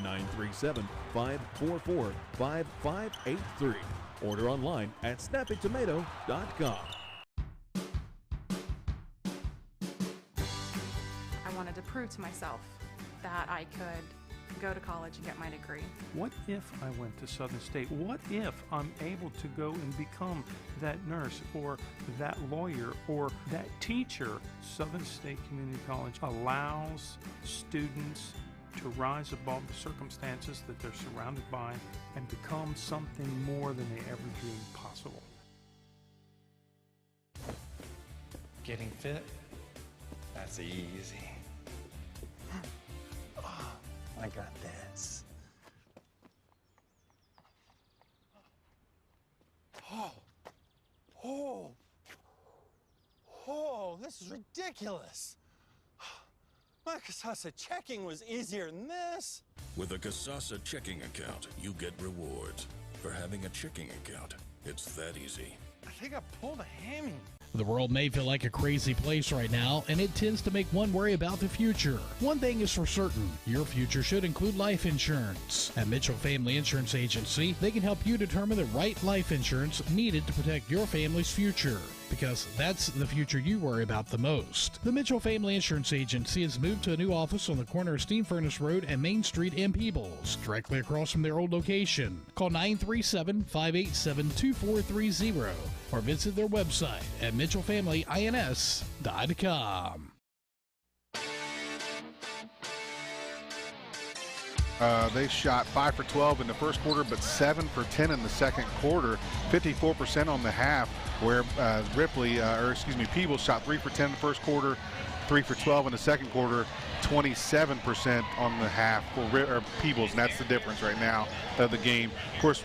937-544-5583. Order online at snappytomato.com. I wanted to prove to myself that I could go to college and get my degree. What if I went to Southern State? What if I'm able to go and become that nurse or that lawyer or that teacher? Southern State Community College allows students to rise above the circumstances that they're surrounded by and become something more than they ever dreamed possible. Getting fit? That's easy. I got this. Oh, this is ridiculous. My Casasa checking was easier than this. With a Casasa checking account, you get rewards. For having a checking account, it's that easy. I think I pulled a hammy. The world may feel like a crazy place right now, and it tends to make one worry about the future. One thing is for certain, your future should include life insurance. At Mitchell Family Insurance Agency, they can help you determine the right life insurance needed to protect your family's future, because that's the future you worry about the most. The Mitchell Family Insurance Agency has moved to a new office on the corner of Steam Furnace Road and Main Street in Peebles, directly across from their old location. Call 937-587-2430 or visit their website at mitchellfamilyins.com. They shot 5 for 12 in the first quarter, but 7 for 10 in the second quarter, 54% on the half, where Peebles shot 3 for 10 in the first quarter, 3 for 12 in the second quarter, 27% on the half for Peebles, and that's the difference right now of the game. Of course,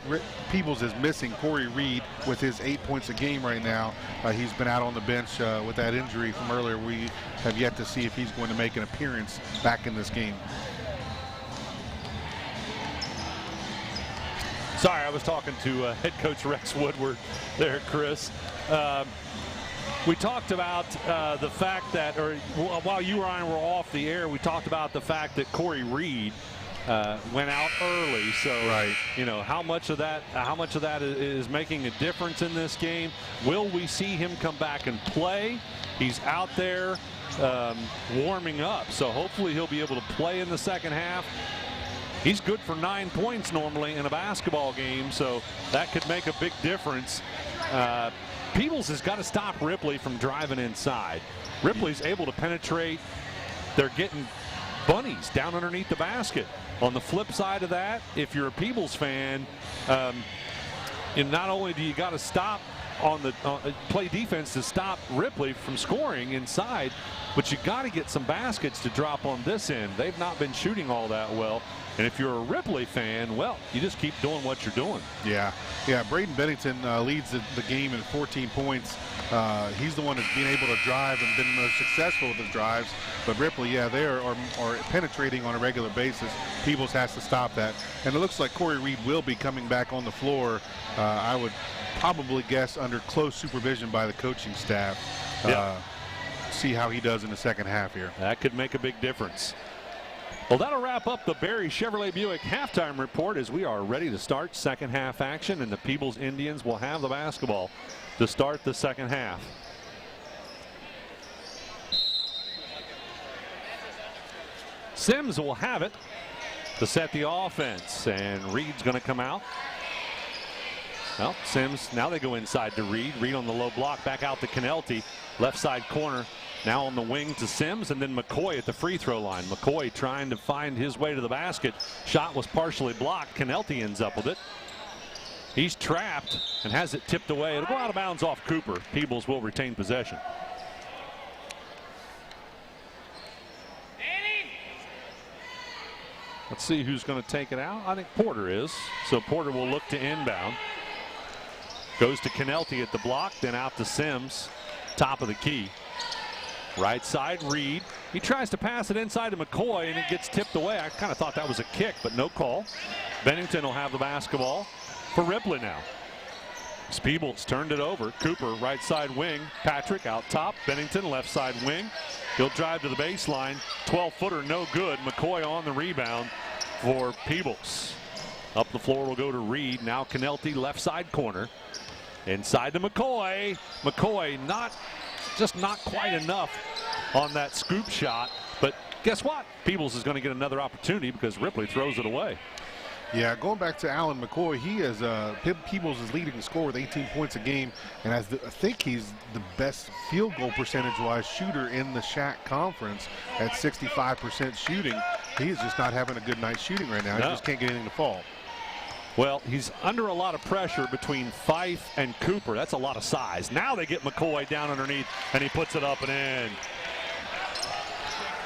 Peebles is missing Corey Reed with his 8 points a game right now. He's been out on the bench with that injury from earlier. We have yet to see if he's going to make an appearance back in this game. Sorry, I was talking to head coach Rex Woodward there, Chris. We talked about the fact that, or while you and I were off the air, we talked about the fact that Corey Reed went out early. So, you know, how much of that is making a difference in this game? Will we see him come back and play? He's out there warming up, so hopefully he'll be able to play in the second half. He's good for 9 points normally in a basketball game, so that could make a big difference. Peebles has got to stop Ripley from driving inside. Ripley's able to penetrate. They're getting bunnies down underneath the basket. On the flip side of that, if you're a Peebles fan, and not only do you got to stop play defense to stop Ripley from scoring inside, but you got to get some baskets to drop on this end. They've not been shooting all that well. And if you're a Ripley fan, well, you just keep doing what you're doing. Yeah. Braden Bennington leads the game in 14 points. He's the one that's been able to drive and been most successful with his drives. But Ripley, yeah, they are penetrating on a regular basis. Peebles has to stop that. And it looks like Corey Reed will be coming back on the floor. I would probably guess under close supervision by the coaching staff. See how he does in the second half here. That could make a big difference. Well, that'll wrap up the Barry Chevrolet Buick halftime report as we are ready to start second half action, and the Peebles Indians will have the basketball to start the second half. Sims will have it to set the offense, and Reed's going to come out. Well, Sims, now they go inside to Reed. Reed on the low block, back out to Canelti. Left side corner, now on the wing to Sims, and then McCoy at the free throw line. McCoy trying to find his way to the basket. Shot was partially blocked. Canelti ends up with it. He's trapped and has it tipped away. It'll go out of bounds off Cooper. Peebles will retain possession. Let's see who's going to take it out. I think Porter is. So Porter will look to inbound. Goes to Canelti at the block, then out to Sims. Top of the key. Right side, Reed. He tries to pass it inside to McCoy, and it gets tipped away. I kind of thought that was a kick, but no call. Bennington will have the basketball for Ripley now. Peebles turned it over. Cooper, right side wing. Patrick out top. Bennington, left side wing. He'll drive to the baseline. 12-footer, no good. McCoy on the rebound for Peebles. Up the floor will go to Reed. Now Canelti, left side corner. Inside to McCoy. McCoy just not quite enough on that scoop shot. But guess what? Peebles is going to get another opportunity because Ripley throws it away. Yeah, going back to Alan McCoy, he is Peebles is leading the score with 18 points a game, and I think he's the best field goal percentage-wise shooter in the SHAC conference at 65% shooting. He is just not having a good night shooting right now. No. He just can't get anything to fall. Well, he's under a lot of pressure between Fife and Cooper. That's a lot of size. Now they get McCoy down underneath, and he puts it up and in.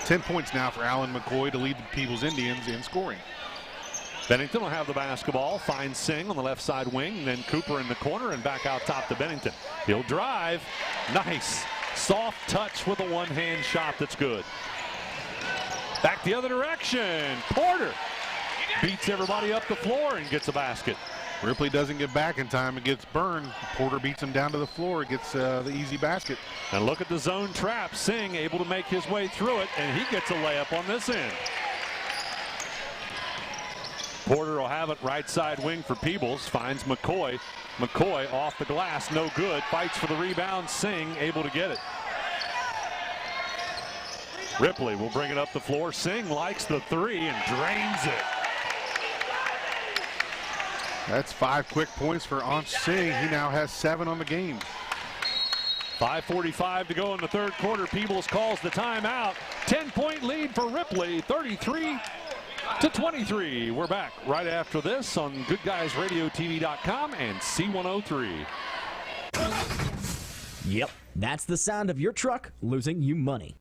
10 points now for Alan McCoy to lead the Peebles Indians in scoring. Bennington will have the basketball, finds Singh on the left side wing, then Cooper in the corner and back out top to Bennington. He'll drive. Nice. Soft touch with a one-hand shot that's good. Back the other direction. Porter beats everybody up the floor and gets a basket. Ripley doesn't get back in time and gets burned. Porter beats him down to the floor, gets the easy basket. And look at the zone trap. Singh able to make his way through it, and he gets a layup on this end. Porter will have it right side wing for Peebles. Finds McCoy. McCoy off the glass, no good. Fights for the rebound. Singh able to get it. Ripley will bring it up the floor. Singh likes the three and drains it. That's 5 quick points for Ansh Singh. He now has 7 on the game. 5:45 to go in the third quarter. Peebles calls the timeout. 10-point lead for Ripley, 33-23. We're back right after this on GoodGuysRadioTV.com and C103. Yep, that's the sound of your truck losing you money.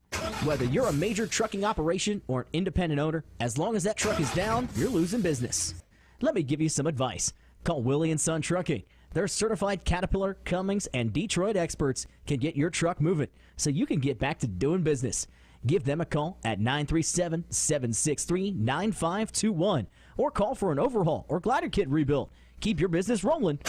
Whether you're a major trucking operation or an independent owner, as long as that truck is down, you're losing business. Let me give you some advice. Call Willie & Son Trucking. Their certified Caterpillar, Cummins, and Detroit experts can get your truck moving so you can get back to doing business. Give them a call at 937-763-9521 or call for an overhaul or glider kit rebuild. Keep your business rolling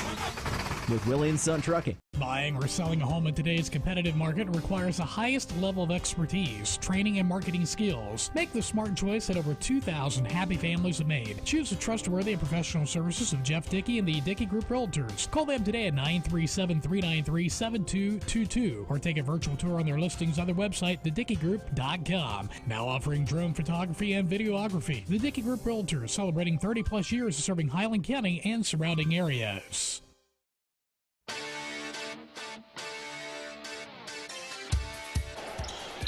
with Willie & Son Trucking. Buying or selling a home in today's competitive market requires the highest level of expertise, training, and marketing skills. Make the smart choice that over 2,000 happy families have made. Choose the trustworthy and professional services of Jeff Dickey and the Dickey Group Realtors. Call them today at 937-393-7222 or take a virtual tour on their listings on their website, thedickeygroup.com. Now offering drone photography and videography. The Dickey Group Realtors, celebrating 30-plus years of serving Highland County and surrounding areas.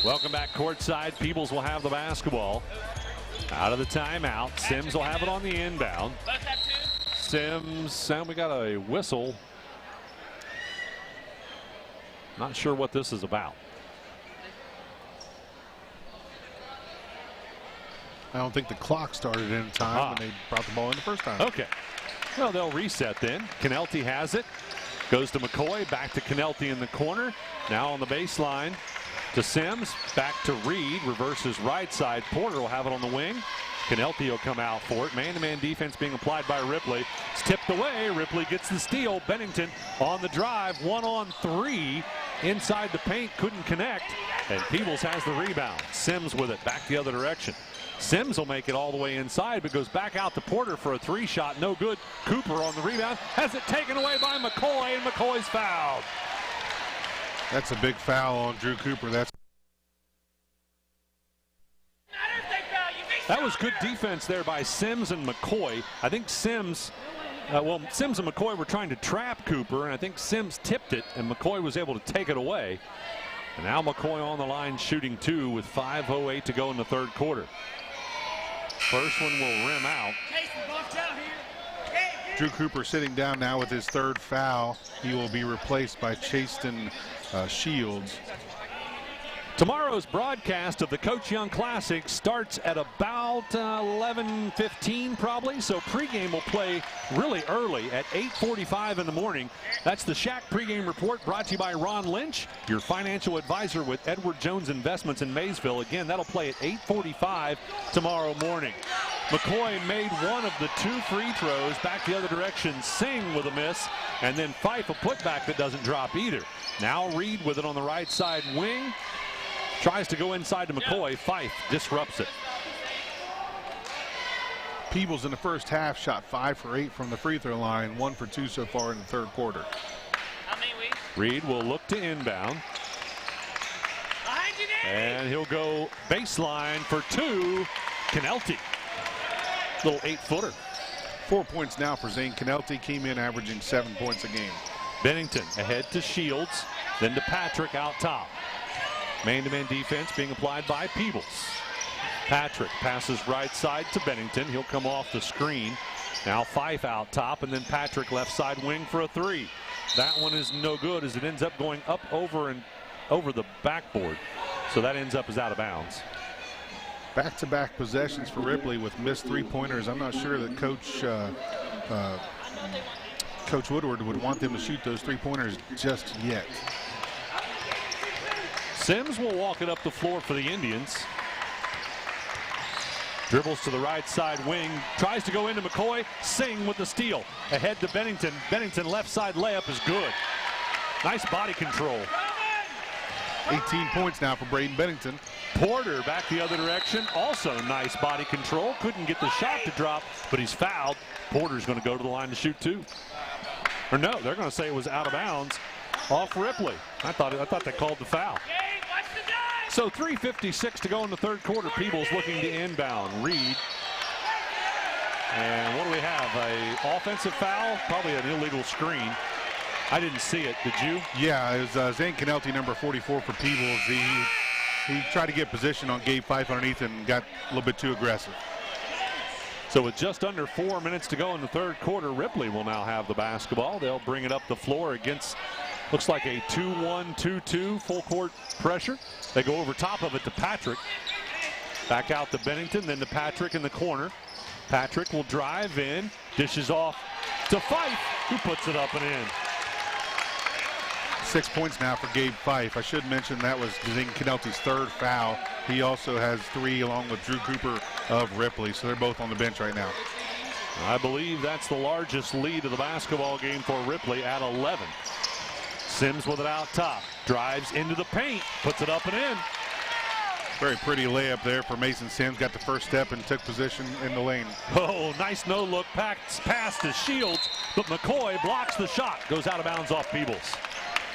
Welcome back courtside. Peebles will have the basketball. Out of the timeout. Sims will have it on the inbound. Sims, and we got a whistle. Not sure what this is about. I don't think the clock started in time when they brought the ball in the first time. Okay. Well, they'll reset then. Canelti has it. Goes to McCoy. Back to Canelti in the corner. Now on the baseline to Sims. Back to Reed. Reverses right side. Porter will have it on the wing. Canelti will come out for it. Man-to-man defense being applied by Ripley. It's tipped away. Ripley gets the steal. Bennington on the drive. 1-on-3 inside the paint. Couldn't connect. And Peebles has the rebound. Sims with it. Back the other direction. Sims will make it all the way inside, but goes back out to Porter for a 3-shot. No good. Cooper on the rebound. Has it taken away by McCoy, and McCoy's fouled. That's a big foul on Drew Cooper. That was good defense there by Sims and McCoy. I think Sims and McCoy were trying to trap Cooper, and I think Sims tipped it, and McCoy was able to take it away. And now McCoy on the line shooting 2 with 5:08 to go in the third quarter. First one will rim out. Drew Cooper sitting down now with his third foul. He will be replaced by Chaston Shields. Tomorrow's broadcast of the Coach Young Classic starts at about 11:15 probably, so pregame will play really early at 8:45 in the morning. That's the Shack pregame report brought to you by Ron Lynch, your financial advisor with Edward Jones Investments in Maysville. Again, that'll play at 8:45 tomorrow morning. McCoy made one of the 2 free throws. Back the other direction, Singh with a miss, and then Fife a putback that doesn't drop either. Now Reed with it on the right side wing. Tries to go inside to McCoy. Fife disrupts it. Peebles in the first half shot 5 for 8 from the free throw line, 1 for 2 so far in the third quarter. Reed will look to inbound. And he'll go baseline for 2. Canelti. Little 8-footer. 4 points now for Zane Canelti. Came in averaging 7 points a game. Bennington ahead to Shields. Then to Patrick out top. Man-to-man defense being applied by Peebles. Patrick passes right side to Bennington. He'll come off the screen. Now Fife out top, and then Patrick left side wing for a 3. That one is no good as it ends up going up over the backboard. So that ends up as out of bounds. Back-to-back possessions for Ripley with missed 3-pointers. I'm not sure that Coach Woodward would want them to shoot those 3-pointers just yet. Sims will walk it up the floor for the Indians. Dribbles to the right side wing. Tries to go into McCoy. Singh with the steal. Ahead to Bennington. Bennington left side layup is good. Nice body control. 18 points now for Braden Bennington. Porter back the other direction. Also nice body control. Couldn't get the shot to drop, but he's fouled. Porter's going to go to the line to shoot 2. Or no, they're going to say it was out of bounds off Ripley. I thought they called the foul. So 3:56 to go in the third quarter. Peebles looking to inbound. Reed. And what do we have? A offensive foul? Probably an illegal screen. I didn't see it. Did you? Yeah, it was Zane Canelti, number 44 for Peebles. He tried to get position on Gabe Fife underneath and got a little bit too aggressive. So with just under 4 minutes to go in the third quarter, Ripley will now have the basketball. They'll bring it up the floor against, looks like a 2-1-2-2 full court pressure. They go over top of it to Patrick. Back out to Bennington, then to Patrick in the corner. Patrick will drive in, dishes off to Fife, who puts it up and in. 6 points now for Gabe Fife. I should mention that was Zane Canelti's third foul. He also has 3 along with Drew Cooper of Ripley, so they're both on the bench right now. I believe that's the largest lead of the basketball game for Ripley at 11. Sims with it out top, drives into the paint, puts it up and in. Very pretty layup there for Mason Sims. Got the first step and took position in the lane. Oh, nice no-look pass to Shields, but McCoy blocks the shot. Goes out of bounds off Peebles.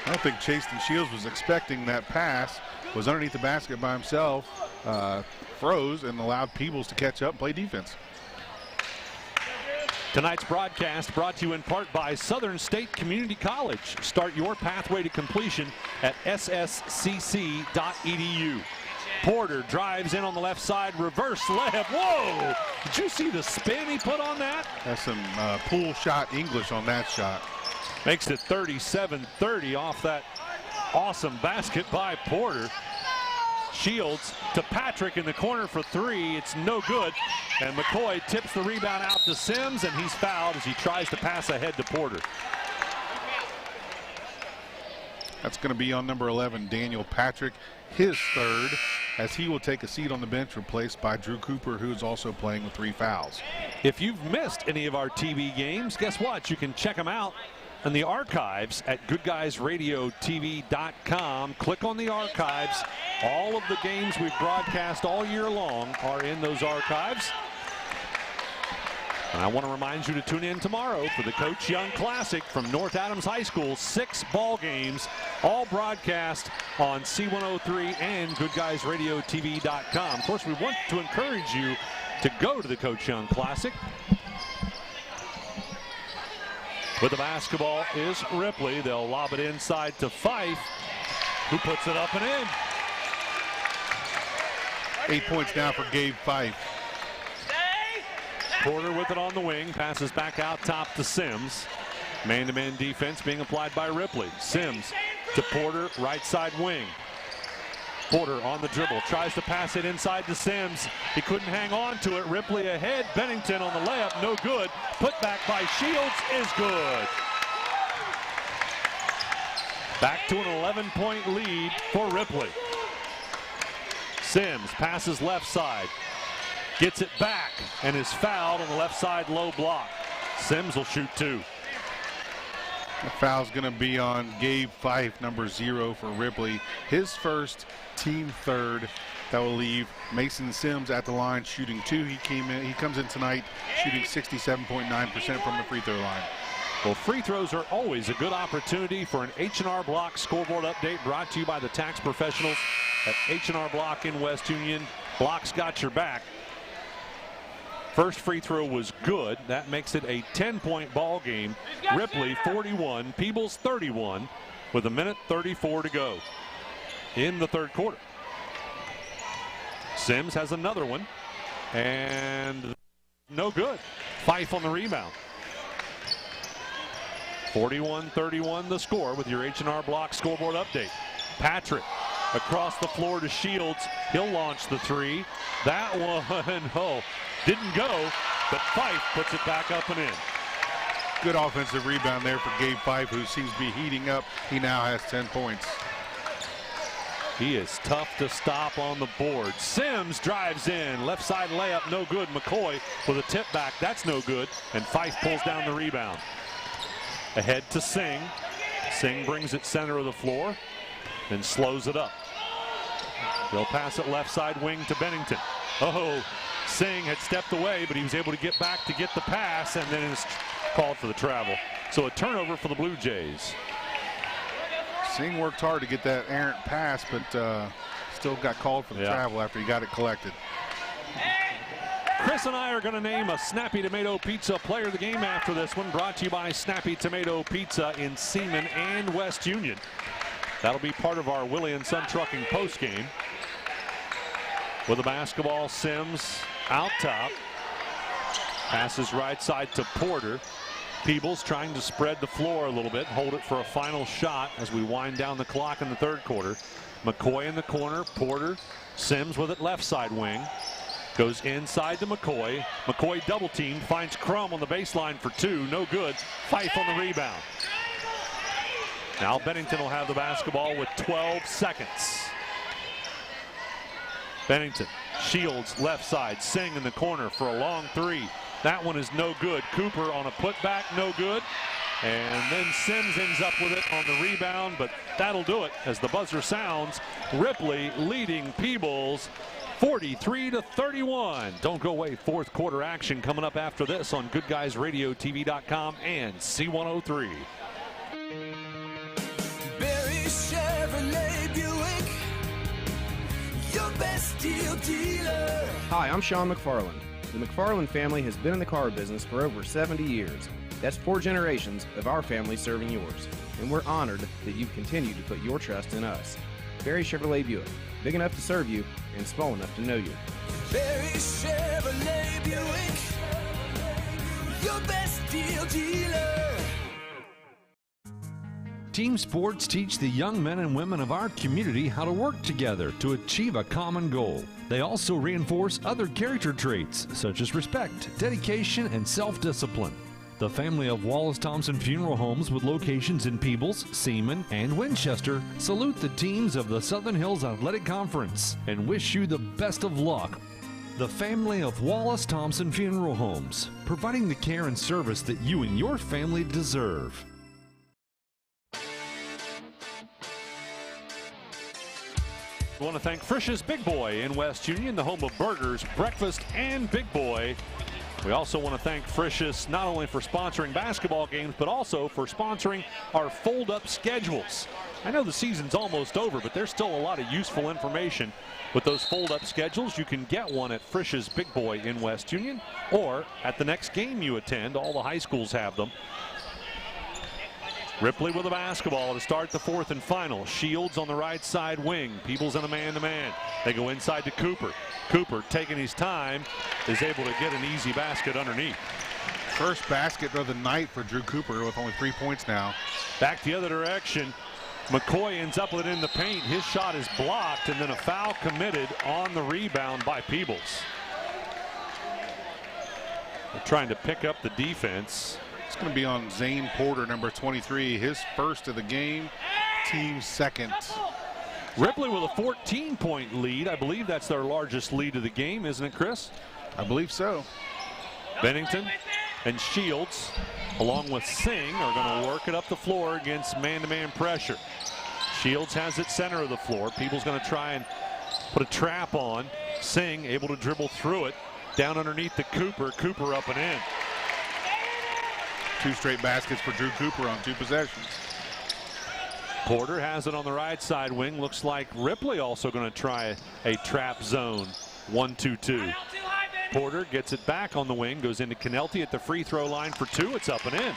I don't think Chaston Shields was expecting that pass. Was underneath the basket by himself, froze, and allowed Peebles to catch up and play defense. Tonight's broadcast brought to you in part by Southern State Community College. Start your pathway to completion at sscc.edu. Porter drives in on the left side, reverse layup. Whoa! Did you see the spin he put on that? That's some pool shot English on that shot. Makes it 37-30 off that Awesome basket by Porter. Shields to Patrick in the corner for three. It's no good. And McCoy tips the rebound out to Sims, and he's fouled as he tries to pass ahead to Porter. That's going to be on number 11, Daniel Patrick, his third, as he will take a seat on the bench, replaced by Drew Cooper, who is also playing with 3 fouls. If you've missed any of our TV games, guess what? You can check them out in the archives at GoodGuysRadioTV.com. Click on the archives. All of the games we've broadcast all year long are in those archives. And I want to remind you to tune in tomorrow for the Coach Young Classic from North Adams High School. 6 ball games, all broadcast on C103 and GoodGuysRadioTV.com. Of course, we want to encourage you to go to the Coach Young Classic. With the basketball is Ripley. They'll lob it inside to Fife, who puts it up and in. 8 points now for Gabe Fife. Porter with it on the wing, passes back out top to Sims. Man-to-man defense being applied by Ripley. Sims to Porter, right side wing. Porter on the dribble, tries to pass it inside to Sims. He couldn't hang on to it. Ripley ahead. Bennington on the layup, no good. Put back by Shields is good. Back to an 11-point lead for Ripley. Sims passes left side. Gets it back and is fouled on the left side low block. Sims will shoot 2. The foul's going to be on Gabe Fife, number 0 for Ripley. His first, team third. That will leave Mason Sims at the line shooting 2. He comes in tonight shooting 67.9% from the free throw line. Well, free throws are always a good opportunity for an H&R Block scoreboard update, brought to you by the tax professionals at H&R Block in West Union. Block's got your back. First free throw was good. That makes it a 10-point ball game. Ripley 41, Peebles 31, with 1:34 to go in the third quarter. Sims has another one, and no good. Fife on the rebound. 41-31 the score with your H&R Block scoreboard update. Patrick across the floor to Shields. He'll launch the 3. That one, didn't go, but Fife puts it back up and in. Good offensive rebound there for Gabe Fife, who seems to be heating up. He now has 10 points. He is tough to stop on the board. Sims drives in. Left side layup, no good. McCoy with a tip back. That's no good. And Fife pulls down the rebound. Ahead to Singh. Singh brings it center of the floor and slows it up. They'll pass it left side wing to Bennington. Oh, Singh had stepped away, but he was able to get back to get the pass, and then is called for the travel. So a turnover for the Blue Jays. Singh worked hard to get that errant pass, but still got called for the travel after he got it collected. Chris and I are going to name a Snappy Tomato Pizza player of the game after this one, brought to you by Snappy Tomato Pizza in Seaman and West Union. That'll be part of our Willie and Son Trucking post game. With the basketball, Sims out top. Passes right side to Porter. Peebles trying to spread the floor a little bit, hold it for a final shot as we wind down the clock in the third quarter. McCoy in the corner, Porter, Sims with it left side wing. Goes inside to McCoy. McCoy double teamed, finds Crum on the baseline for 2, no good. Fife on the rebound. Now Bennington will have the basketball with 12 seconds. Bennington, Shields left side, Singh in the corner for a long 3. That one is no good. Cooper on a putback, no good. And then Sims ends up with it on the rebound, but that'll do it as the buzzer sounds. Ripley leading Peebles 43-31. Don't go away. Fourth quarter action coming up after this on GoodGuysRadioTV.com and C103. Barry Chevrolet Buick, your best deal dealer. Hi, I'm Sean McFarland. The McFarland family has been in the car business for over 70 years. That's 4 generations of our family serving yours. And we're honored that you continue to put your trust in us. Barry Chevrolet Buick, big enough to serve you and small enough to know you. Barry Chevrolet Buick, your best deal dealer. Team sports teach the young men and women of our community how to work together to achieve a common goal. They also reinforce other character traits such as respect, dedication, and self-discipline. The family of Wallace Thompson Funeral Homes with locations in Peebles, Seaman, and Winchester salute the teams of the Southern Hills Athletic Conference and wish you the best of luck. The family of Wallace Thompson Funeral Homes, providing the care and service that you and your family deserve. I want to thank Frisch's Big Boy in West Union, the home of burgers, breakfast, and Big Boy. We also want to thank Frisch's not only for sponsoring basketball games, but also for sponsoring our fold-up schedules. I know the season's almost over, but there's still a lot of useful information with those fold-up schedules. You can get one at Frisch's Big Boy in West Union, or at the next game you attend. All the high schools have them. Ripley with the basketball to start the fourth and final. Shields on the right side wing. Peebles in a man-to-man. They go inside to Cooper. Cooper, taking his time, is able to get an easy basket underneath. First basket of the night for Drew Cooper with only 3 points now. Back the other direction. McCoy ends up with it in the paint. His shot is blocked, and then a foul committed on the rebound by Peebles. They're trying to pick up the defense. It's going to be on Zane Porter, number 23, his first of the game, team's second. Ripley with a 14-point lead. I believe that's their largest lead of the game, isn't it, Chris? I believe so. Bennington and Shields, along with Singh, are going to work it up the floor against man-to-man pressure. Shields has it center of the floor. People's going to try and put a trap on. Singh able to dribble through it. Down underneath the Cooper. Cooper up and in. 2 straight baskets for Drew Cooper on 2 possessions. Porter has it on the right side wing. Looks like Ripley also going to try a trap zone. 1-2-2. Porter gets it back on the wing. Goes into Canelti at the free throw line for 2. It's up and in.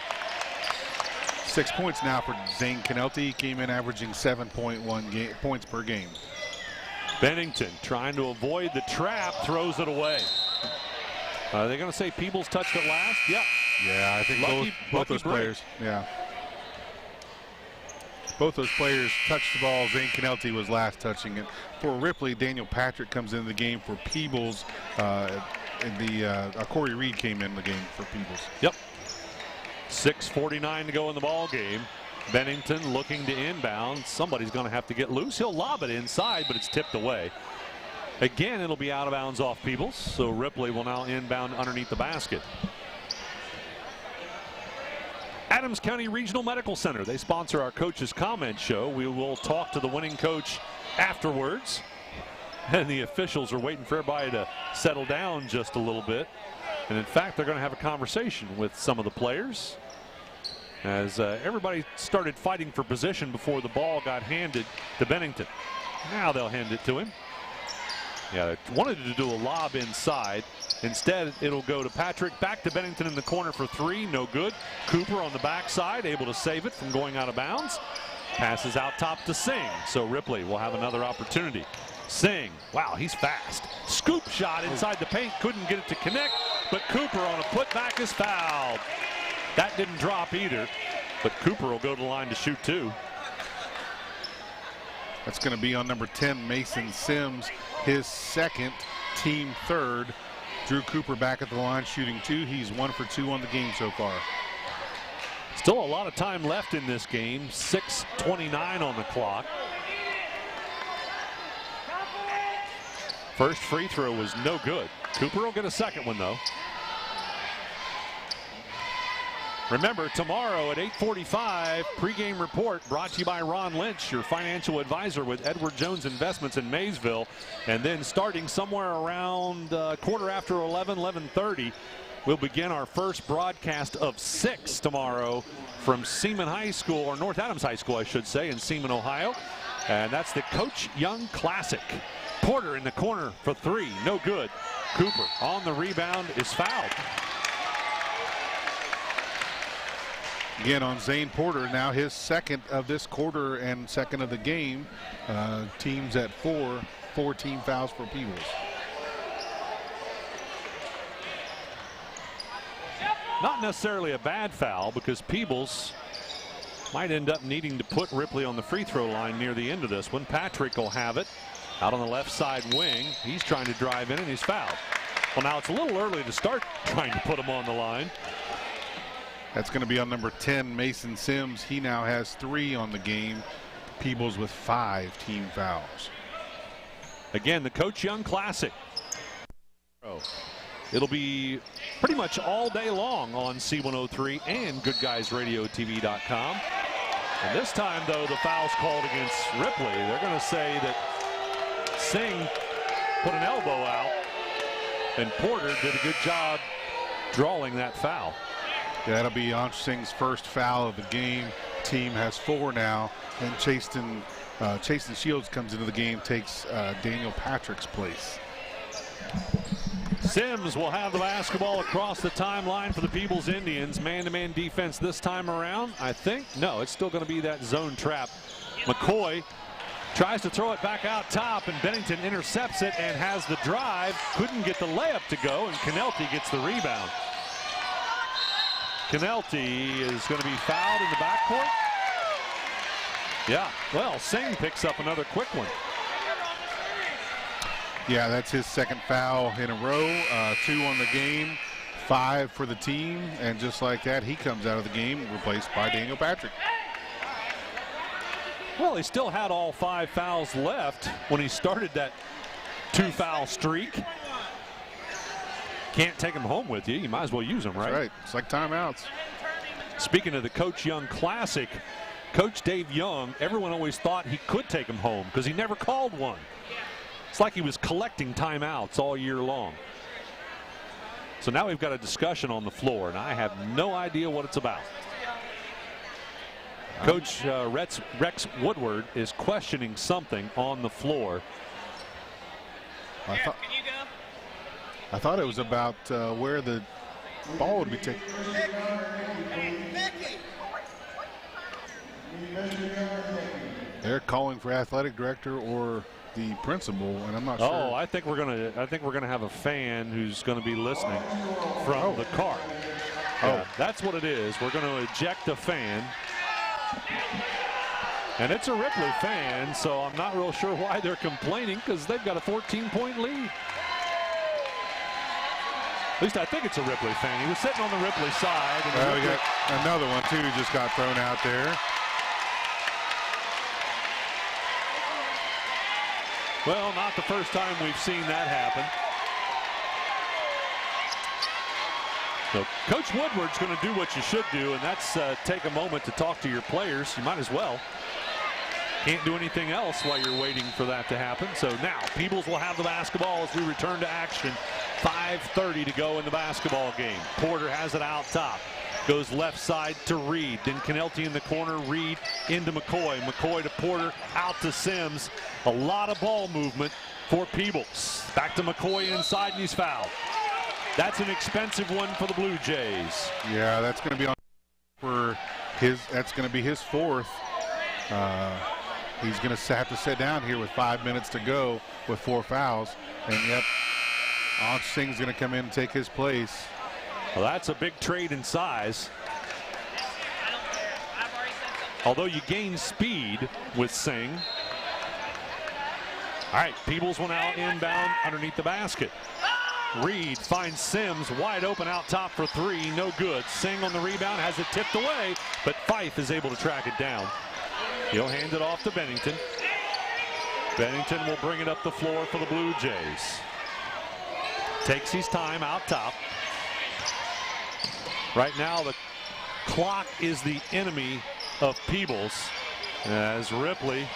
6 points now for Zane Canelti. He came in averaging 7.1 points per game. Bennington trying to avoid the trap. Throws it away. Are they going to say Peebles touched it last? Yep. Yeah, I think both those players. Yeah. Both those players touched the ball. Zane Canelti was last touching it. For Ripley, Daniel Patrick comes into the game for Peebles. Corey Reed came in the game for Peebles. Yep. 6:49 to go in the ball game. Bennington looking to inbound. Somebody's going to have to get loose. He'll lob it inside, but it's tipped away. Again, it'll be out of bounds off Peebles. So Ripley will now inbound underneath the basket. Adams County Regional Medical Center. They sponsor our Coach's Comment Show. We will talk to the winning coach afterwards. And the officials are waiting for everybody to settle down just a little bit. And in fact, they're going to have a conversation with some of the players as everybody started fighting for position before the ball got handed to Bennington. Now they'll hand it to him. Yeah, they wanted to do a lob inside. Instead, it'll go to Patrick. Back to Bennington in the corner for 3. No good. Cooper on the backside, able to save it from going out of bounds. Passes out top to Singh. So Ripley will have another opportunity. Singh, wow, he's fast. Scoop shot inside the paint. Couldn't get it to connect, but Cooper on a putback is fouled. That didn't drop either, but Cooper will go to the line to shoot 2. That's going to be on number 10, Mason Sims, his second, team third. Drew Cooper back at the line shooting 2. He's 1 for 2 on the game so far. Still a lot of time left in this game. 6:29 on the clock. First free throw was no good. Cooper will get a second one though. Remember, tomorrow at 8:45, pregame report brought to you by Ron Lynch, your financial advisor with Edward Jones Investments in Maysville. And then starting somewhere around 11:30, we'll begin our first broadcast of 6 tomorrow from Seaman High School, or North Adams High School, I should say, in Seaman, Ohio. And that's the Coach Young Classic. Porter in the corner for 3, no good. Cooper on the rebound is fouled. Again on Zane Porter, now his second of this quarter and second of the game. Teams at 4 team fouls for Peebles. Not necessarily a bad foul, because Peebles Might end up needing to put Ripley on the free throw line near the end of this one. Patrick will have it out on the left side wing. He's trying to drive in and he's fouled. Well, now it's a little early to start trying to put him on the line. That's going to be on number 10, Mason Sims. He now has 3 on the game. Peebles with 5 team fouls. Again, the Coach Young Classic. It'll be pretty much all day long on C103 and GoodGuysRadioTV.com. And this time, though, the foul's called against Ripley. They're going to say that Singh put an elbow out, and Porter did a good job drawing that foul. Yeah, that'll be Ansh Singh's first foul of the game. Team has 4 now, and Chasten Shields comes into the game, takes Daniel Patrick's place. Sims will have the basketball across the timeline for the Peebles Indians. Man-to-man defense this time around, I think. No, it's still going to be that zone trap. McCoy tries to throw it back out top, and Bennington intercepts it and has the drive. Couldn't get the layup to go, and Canelti gets the rebound. Canelti is going to be fouled in the backcourt. Yeah, well, Singh picks up another quick one. Yeah, that's his second foul in a row. 2 on the game, 5 for the team, and just like that, he comes out of the game, replaced by Daniel Patrick. Well, he still had all 5 fouls left when he started that 2-foul streak. Can't take them home with you. You might as well use them, right? That's right. It's like timeouts. Speaking of the Coach Young Classic, Coach Dave Young, everyone always thought he could take them home because he never called one. It's like he was collecting timeouts all year long. So now we've got a discussion on the floor, and I have no idea what it's about. Coach Rex Woodward is questioning something on the floor. I thought it was about where the ball would be taken. They're calling for athletic director or the principal, and I'm not sure. Oh, I think we're gonna have a fan who's going to be listening from the car. Yeah, that's what it is. We're going to eject a fan, and it's a Ripley fan, so I'm not real sure why they're complaining because they've got a 14-point lead. At least I think it's a Ripley fan. He was sitting on the Ripley side. And we got another one too just got thrown out there. Well, not the first time we've seen that happen. So Coach Woodward's going to do what you should do, and that's take a moment to talk to your players. You might as well. Can't do anything else while you're waiting for that to happen. So now Peebles will have the basketball as we return to action. 5:30 to go in the basketball game. Porter has it out top. Goes left side to Reed. Then Canelti in the corner. Reed into McCoy. McCoy to Porter. Out to Sims. A lot of ball movement for Peebles. Back to McCoy inside, and he's fouled. That's an expensive one for the Blue Jays. Yeah, that's going to be on for his. That's going to be his 4th. He's going to have to sit down here with 5 minutes to go with 4 fouls. And yep, Ansh Singh's going to come in and take his place. Well, that's a big trade in size. Although you gain speed with Singh. All right, Peebles will now inbound underneath the basket. Reed finds Sims wide open out top for 3. No good. Singh on the rebound, has it tipped away, but Fife is able to track it down. He'll hand it off to Bennington. Bennington will bring it up the floor for the Blue Jays. Takes his time out top. Right now the clock is the enemy of Peebles as Ripley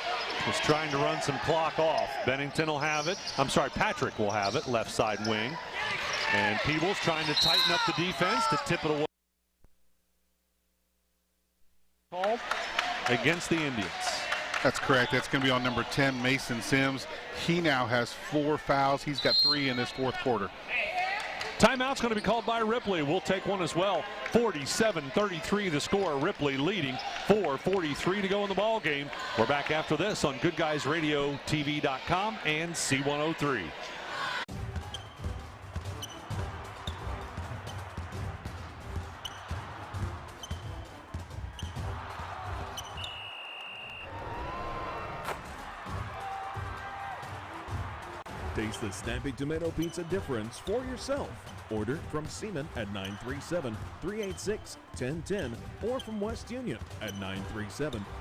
is trying to run some clock off. Bennington will have it. I'm sorry, Patrick will have it, left side wing. And Peebles trying to tighten up the defense to tip it away. Called against the Indians. That's correct. That's going to be on number 10, Mason Sims. He now has 4 fouls. He's got 3 in this 4th quarter. Timeout's going to be called by Ripley. We'll take one as well. 47-33 the score. Ripley leading. 4:43 to go in the ball game. We're back after this on GoodGuysRadioTV.com and C103. Taste the Snappy Tomato Pizza difference for yourself. Order from Seaman at 937-386-1010 or from West Union at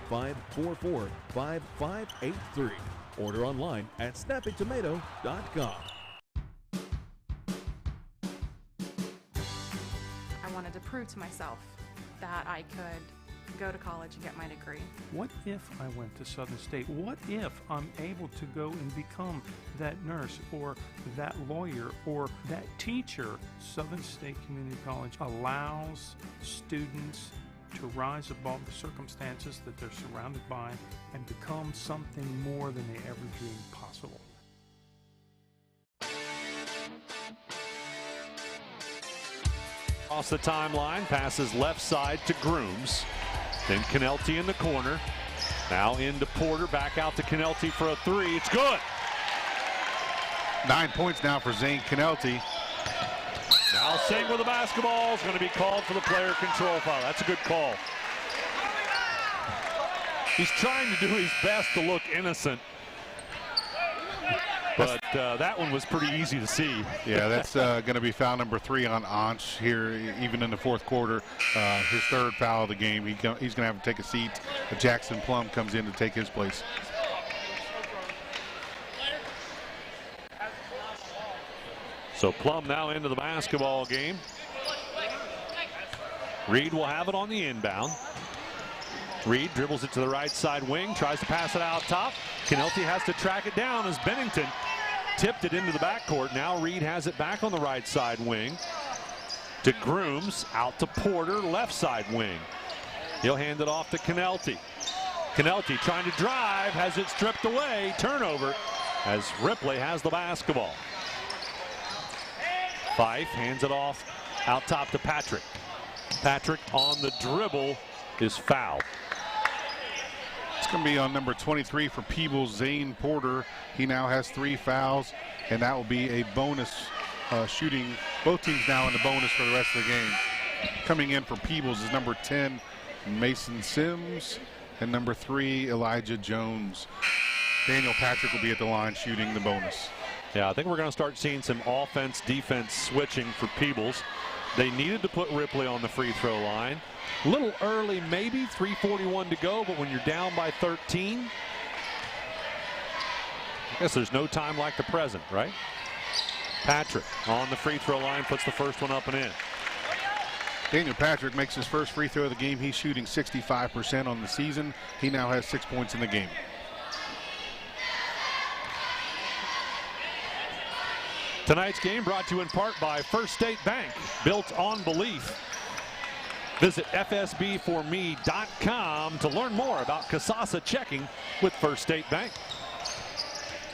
937-544-5583. Order online at snappytomato.com. I wanted to prove to myself that I could go to college and get my degree. What if I went to Southern State? What if I'm able to go and become that nurse or that lawyer or that teacher? Southern State Community College allows students to rise above the circumstances that they're surrounded by and become something more than they ever dreamed possible. Across the timeline, passes left side to Grooms. Then Canelty in the corner. Now into Porter, back out to Canelty for a three. It's good. 9 points now for Zane Canelty. Now Singh with the basketball is going to be called for the player control foul. That's a good call. He's trying to do his best to look innocent. But that one was pretty easy to see. Yeah, that's going to be foul number 3 on Anch here, even in the fourth quarter. His third foul of the game. He's going to have to take a seat. Jackson Plum comes in to take his place. So Plum now into the basketball game. Reed will have it on the inbound. Reed dribbles it to the right side wing, tries to pass it out top. Canelty has to track it down as Bennington tipped it into the backcourt. Now Reed has it back on the right side wing to Grooms, out to Porter, left side wing. He'll hand it off to Canelty. Canelty trying to drive, has it stripped away. Turnover as Ripley has the basketball. Fife hands it off out top to Patrick. Patrick on the dribble is fouled. It's going to be on number 23 for Peebles, Zane Porter. He now has 3 fouls, and that will be a bonus shooting. Both teams now in the bonus for the rest of the game. Coming in for Peebles is number 10, Mason Sims, and number 3, Elijah Jones. Daniel Patrick will be at the line shooting the bonus. Yeah, I think we're going to start seeing some offense-defense switching for Peebles. They needed to put Ripley on the free throw line. A little early, maybe, 3:41 to go, but when you're down by 13, I guess there's no time like the present, right? Patrick on the free throw line, puts the first one up and in. Daniel Patrick makes his first free throw of the game. He's shooting 65% on the season. He now has 6 points in the game. Tonight's game brought to you in part by First State Bank, built on belief. Visit fsbforme.com to learn more about Kasasa checking with First State Bank.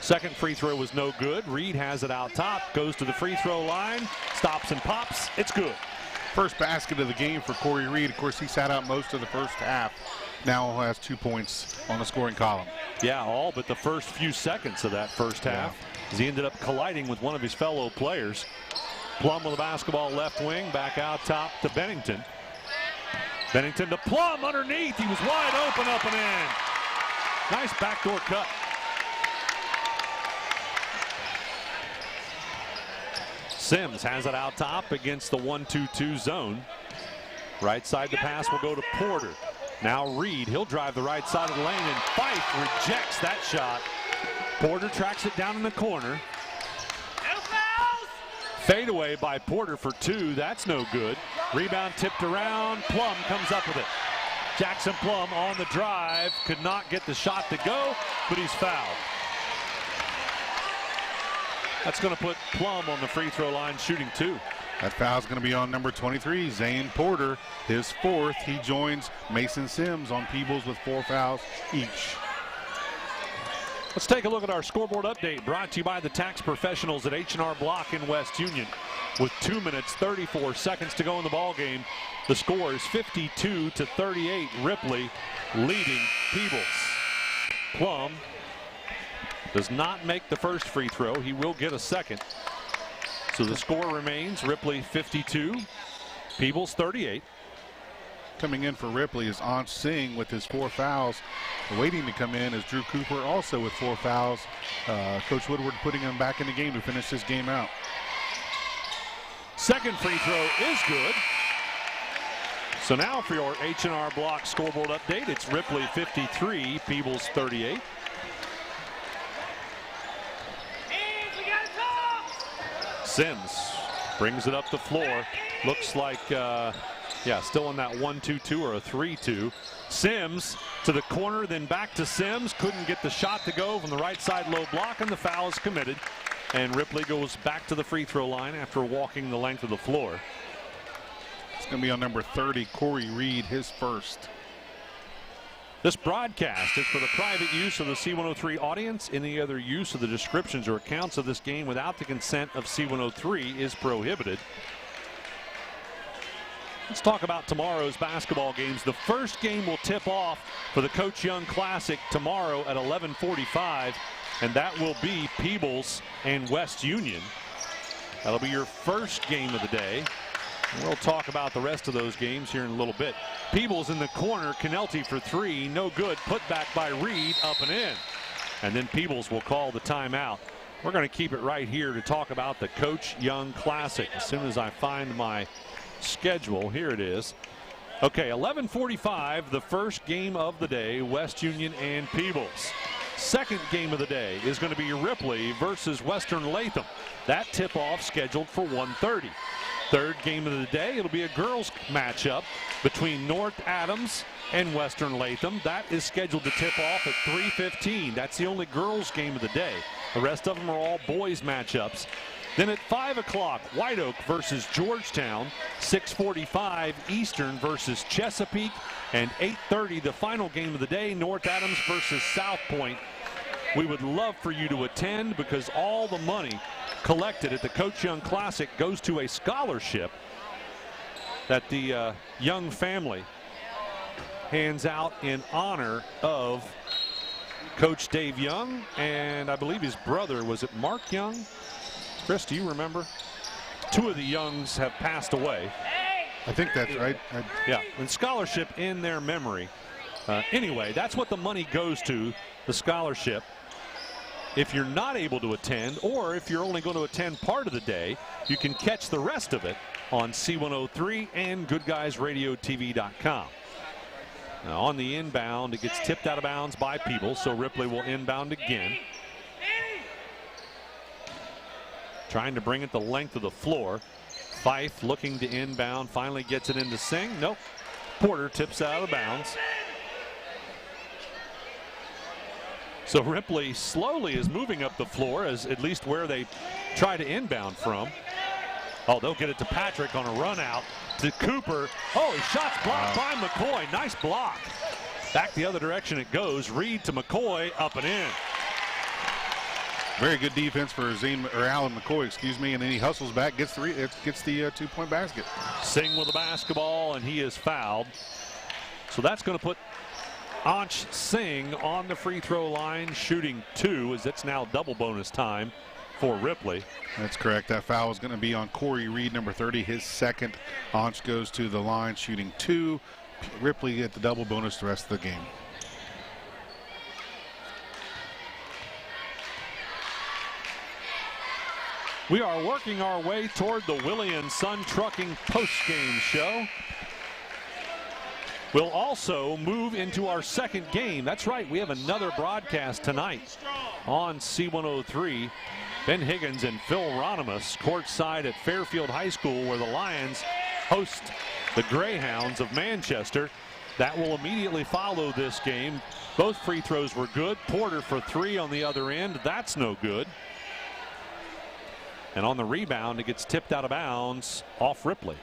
Second free throw was no good. Reed has it out top, goes to the free throw line, stops and pops. It's good. First basket of the game for Corey Reed. Of course, he sat out most of the first half. Now has 2 points on the scoring column. Yeah, all but the first few seconds of that first half, as he ended up colliding with one of his fellow players. Plum with the basketball left wing, back out top to Bennington. Bennington to Plum underneath. He was wide open, up and in. Nice backdoor cut. Sims has it out top against the 1-2-2 zone. Right side to pass will go to Porter. Now Reed, he'll drive the right side of the lane, and Fife rejects that shot. Porter tracks it down in the corner. Fade away by Porter for 2. That's no good. Rebound tipped around. Plum comes up with it. Jackson Plum on the drive. Could not get the shot to go, but he's fouled. That's going to put Plum on the free throw line shooting 2. That foul's going to be on number 23, Zane Porter, his 4th. He joins Mason Sims on Peebles with 4 fouls each. Let's take a look at our scoreboard update, brought to you by the tax professionals at H&R Block in West Union. With 2 minutes, 34 seconds to go in the ball game, the score is 52-38. Ripley leading Peebles. Plum does not make the first free throw. He will get a second. So the score remains Ripley 52, Peebles 38. Coming in for Ripley is Ansh Singh with his 4 fouls. Waiting to come in is Drew Cooper, also with 4 fouls. Coach Woodward putting him back in the game to finish this game out. Second free throw is good. So now for your H&R Block scoreboard update, it's Ripley 53, Peebles 38. Sims brings it up the floor. Looks like, still in that 1-2-2 or a 3-2. Sims to the corner, then back to Sims. Couldn't get the shot to go from the right side low block, and the foul is committed. And Ripley goes back to the free throw line after walking the length of the floor. It's going to be on number 30, Corey Reed, his first. This broadcast is for the private use of the C103 audience. Any other use of the descriptions or accounts of this game without the consent of C103 is prohibited. Let's talk about tomorrow's basketball games. The first game will tip off for the Coach Young Classic tomorrow at 11:45, and that will be Peebles and West Union. That'll be your first game of the day. We'll talk about the rest of those games here in a little bit. Peebles in the corner, Canelti for 3, no good. Put back by Reed, up and in. And then Peebles will call the timeout. We're going to keep it right here to talk about the Coach Young Classic. As soon as I find my schedule, here it is. Okay, 11:45, the first game of the day, West Union and Peebles. Second game of the day is going to be Ripley versus Western Latham. That tip-off scheduled for 1:30. Third game of the day, it'll be a girls matchup between North Adams and Western Latham. That is scheduled to tip off at 3:15. That's the only girls game of the day. The rest of them are all boys matchups. Then at 5 o'clock, White Oak versus Georgetown, 6:45 Eastern versus Chesapeake, and 8:30 the final game of the day, North Adams versus South Point. We would love for you to attend because all the money collected at the Coach Young Classic goes to a scholarship that the Young family hands out in honor of Coach Dave Young, and I believe his brother, was it Mark Young? Chris, do you remember? 2 of the Youngs have passed away. I think that's right. Yeah, and scholarship in their memory. Anyway, that's what the money goes to, the scholarship. If you're not able to attend, or if you're only going to attend part of the day, you can catch the rest of it on C103 and GoodGuysRadioTV.com. Now on the inbound, it gets tipped out of bounds by Peebles, so Ripley will inbound again. Trying to bring it the length of the floor. Fife looking to inbound, finally gets it into Singh. Nope. Porter tips out of bounds. So Ripley slowly is moving up the floor, as at least where they try to inbound from. Oh, they'll get it to Patrick on a run out to Cooper. Oh, his shot's blocked by McCoy. Nice block. Back the other direction it goes. Reed to McCoy, up and in. Very good defense for Alan McCoy, excuse me, and then he hustles back, gets the 2-point basket. Singh with the basketball, and he is fouled. So that's going to put Ansh Singh on the free throw line, shooting 2, as it's now double bonus time for Ripley. That's correct. That foul is going to be on Corey Reed, number 30, his second. Ansh goes to the line, shooting 2. Ripley get the double bonus the rest of the game. We are working our way toward the Willie and Son Trucking post-game show. We'll also move into our second game. That's right, we have another broadcast tonight on C103. Ben Higgins and Phil Ronimus courtside at Fairfield High School, where the Lions host the Greyhounds of Manchester. That will immediately follow this game. Both free throws were good. Porter for 3 on the other end. That's no good. And on the rebound, it gets tipped out of bounds off Ripley.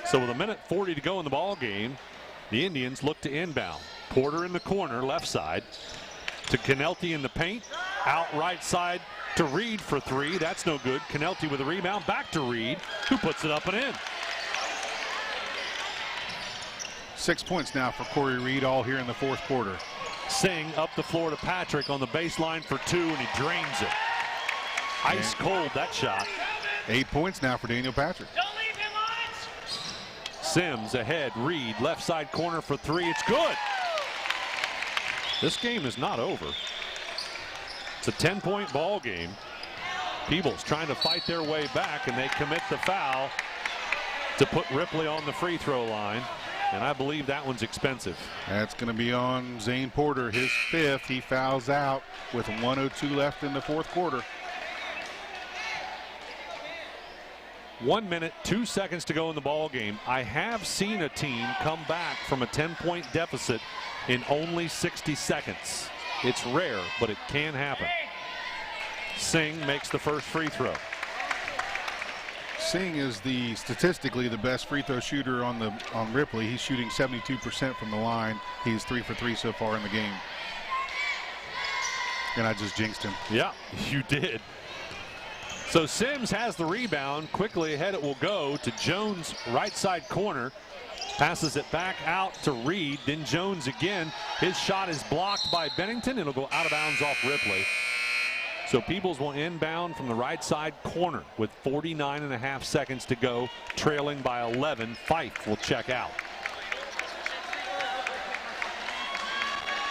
So with 1:40 to go in the ball game, the Indians look to inbound. Porter in the corner, left side, to Canelti in the paint. Out right side to Reed for 3. That's no good. Canelti with a rebound, back to Reed, who puts it up and in. 6 points now for Corey Reed, all here in the fourth quarter. Singh up the floor to Patrick on the baseline for 2, and he drains it. Ice cold, that shot. 8 points now for Daniel Patrick. Sims ahead. Reed, left side corner for three. It's good. This game is not over. It's a 10-point ball game. Peebles trying to fight their way back, and they commit the foul to put Ripley on the free throw line. And I believe that one's expensive. That's going to be on Zane Porter, his fifth. He fouls out with 1:02 left in the fourth quarter. 1 minute, 2 seconds to go in the ball game. I have seen a team come back from a 10-point deficit in only 60 seconds. It's rare, but it can happen. Singh makes the first free throw. Singh is statistically the best free throw shooter on Ripley. He's shooting 72% from the line. He's 3 for 3 so far in the game. And I just jinxed him. Yeah, you did. So Sims has the rebound. Quickly ahead it will go to Jones, right side corner. Passes it back out to Reed. Then Jones again. His shot is blocked by Bennington. It'll go out of bounds off Ripley. So Peebles will inbound from the right side corner with 49.5 seconds to go, trailing by 11. Fife will check out.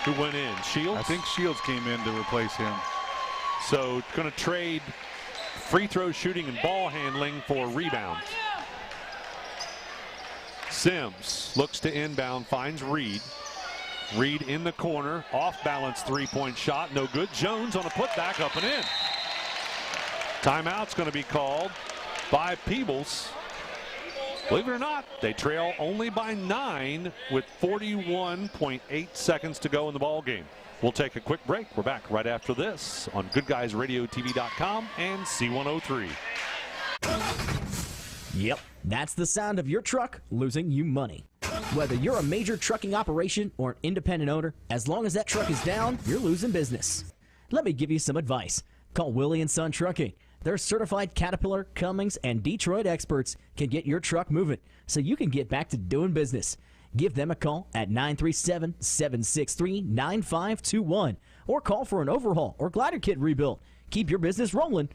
Who went in? Shields? I think Shields came in to replace him. So going to trade free throw shooting and ball handling for rebound. Sims looks to inbound, finds Reed. Reed in the corner, off balance three-point shot, no good. Jones on a putback, up and in. Timeout's going to be called by Peebles. Believe it or not, they trail only by 9 with 41.8 seconds to go in the ball game. We'll take a quick break. We're back right after this on GoodGuysRadioTV.com and C103. Yep, that's the sound of your truck losing you money. Whether you're a major trucking operation or an independent owner, as long as that truck is down, you're losing business. Let me give you some advice. Call Willie & Son Trucking. Their certified Caterpillar, Cummins, and Detroit experts can get your truck moving so you can get back to doing business. Give them a call at 937-763-9521 or call for an overhaul or glider kit rebuild. Keep your business rolling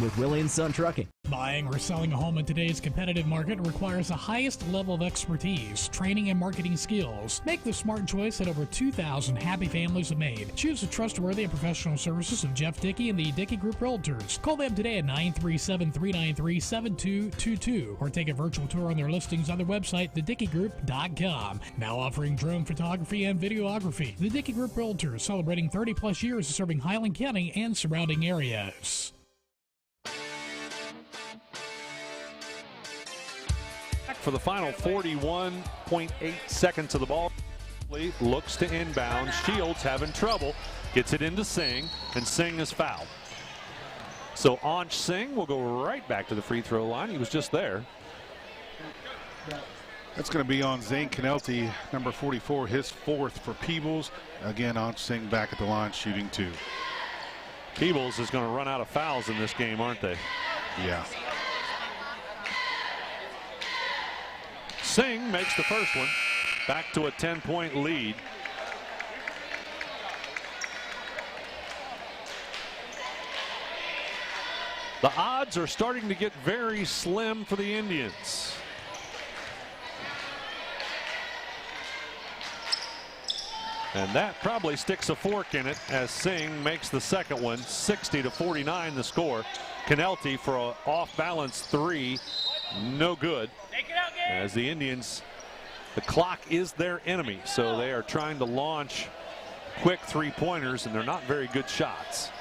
with Willie & Son Trucking. Buying or selling a home in today's competitive market requires the highest level of expertise, training, and marketing skills. Make the smart choice that over 2,000 happy families have made. Choose the trustworthy and professional services of Jeff Dickey and the Dickey Group Realtors. Call them today at 937-393-7222 or take a virtual tour on their listings on their website, thedickeygroup.com. Now offering drone photography and videography. The Dickey Group Realtors, celebrating 30-plus years of serving Highland County and surrounding areas. For the final 41.8 seconds of the ball, looks to inbound. Shields having trouble, gets it into Singh, and Singh is fouled. So Ansh Singh will go right back to the free throw line. He was just there. That's going to be on Zane Canelti, number 44, his fourth for Peebles. Again, Ansh Singh back at the line shooting 2. Peebles is going to run out of fouls in this game, aren't they? Yeah. Singh makes the first one, back to a 10-point lead. The odds are starting to get very slim for the Indians. And that probably sticks a fork in it as Singh makes the second one. 60-49 the score. Canelti for an off-balance 3, no good. As the Indians, the clock is their enemy, so they are trying to launch quick three-pointers, and they're not very good shots.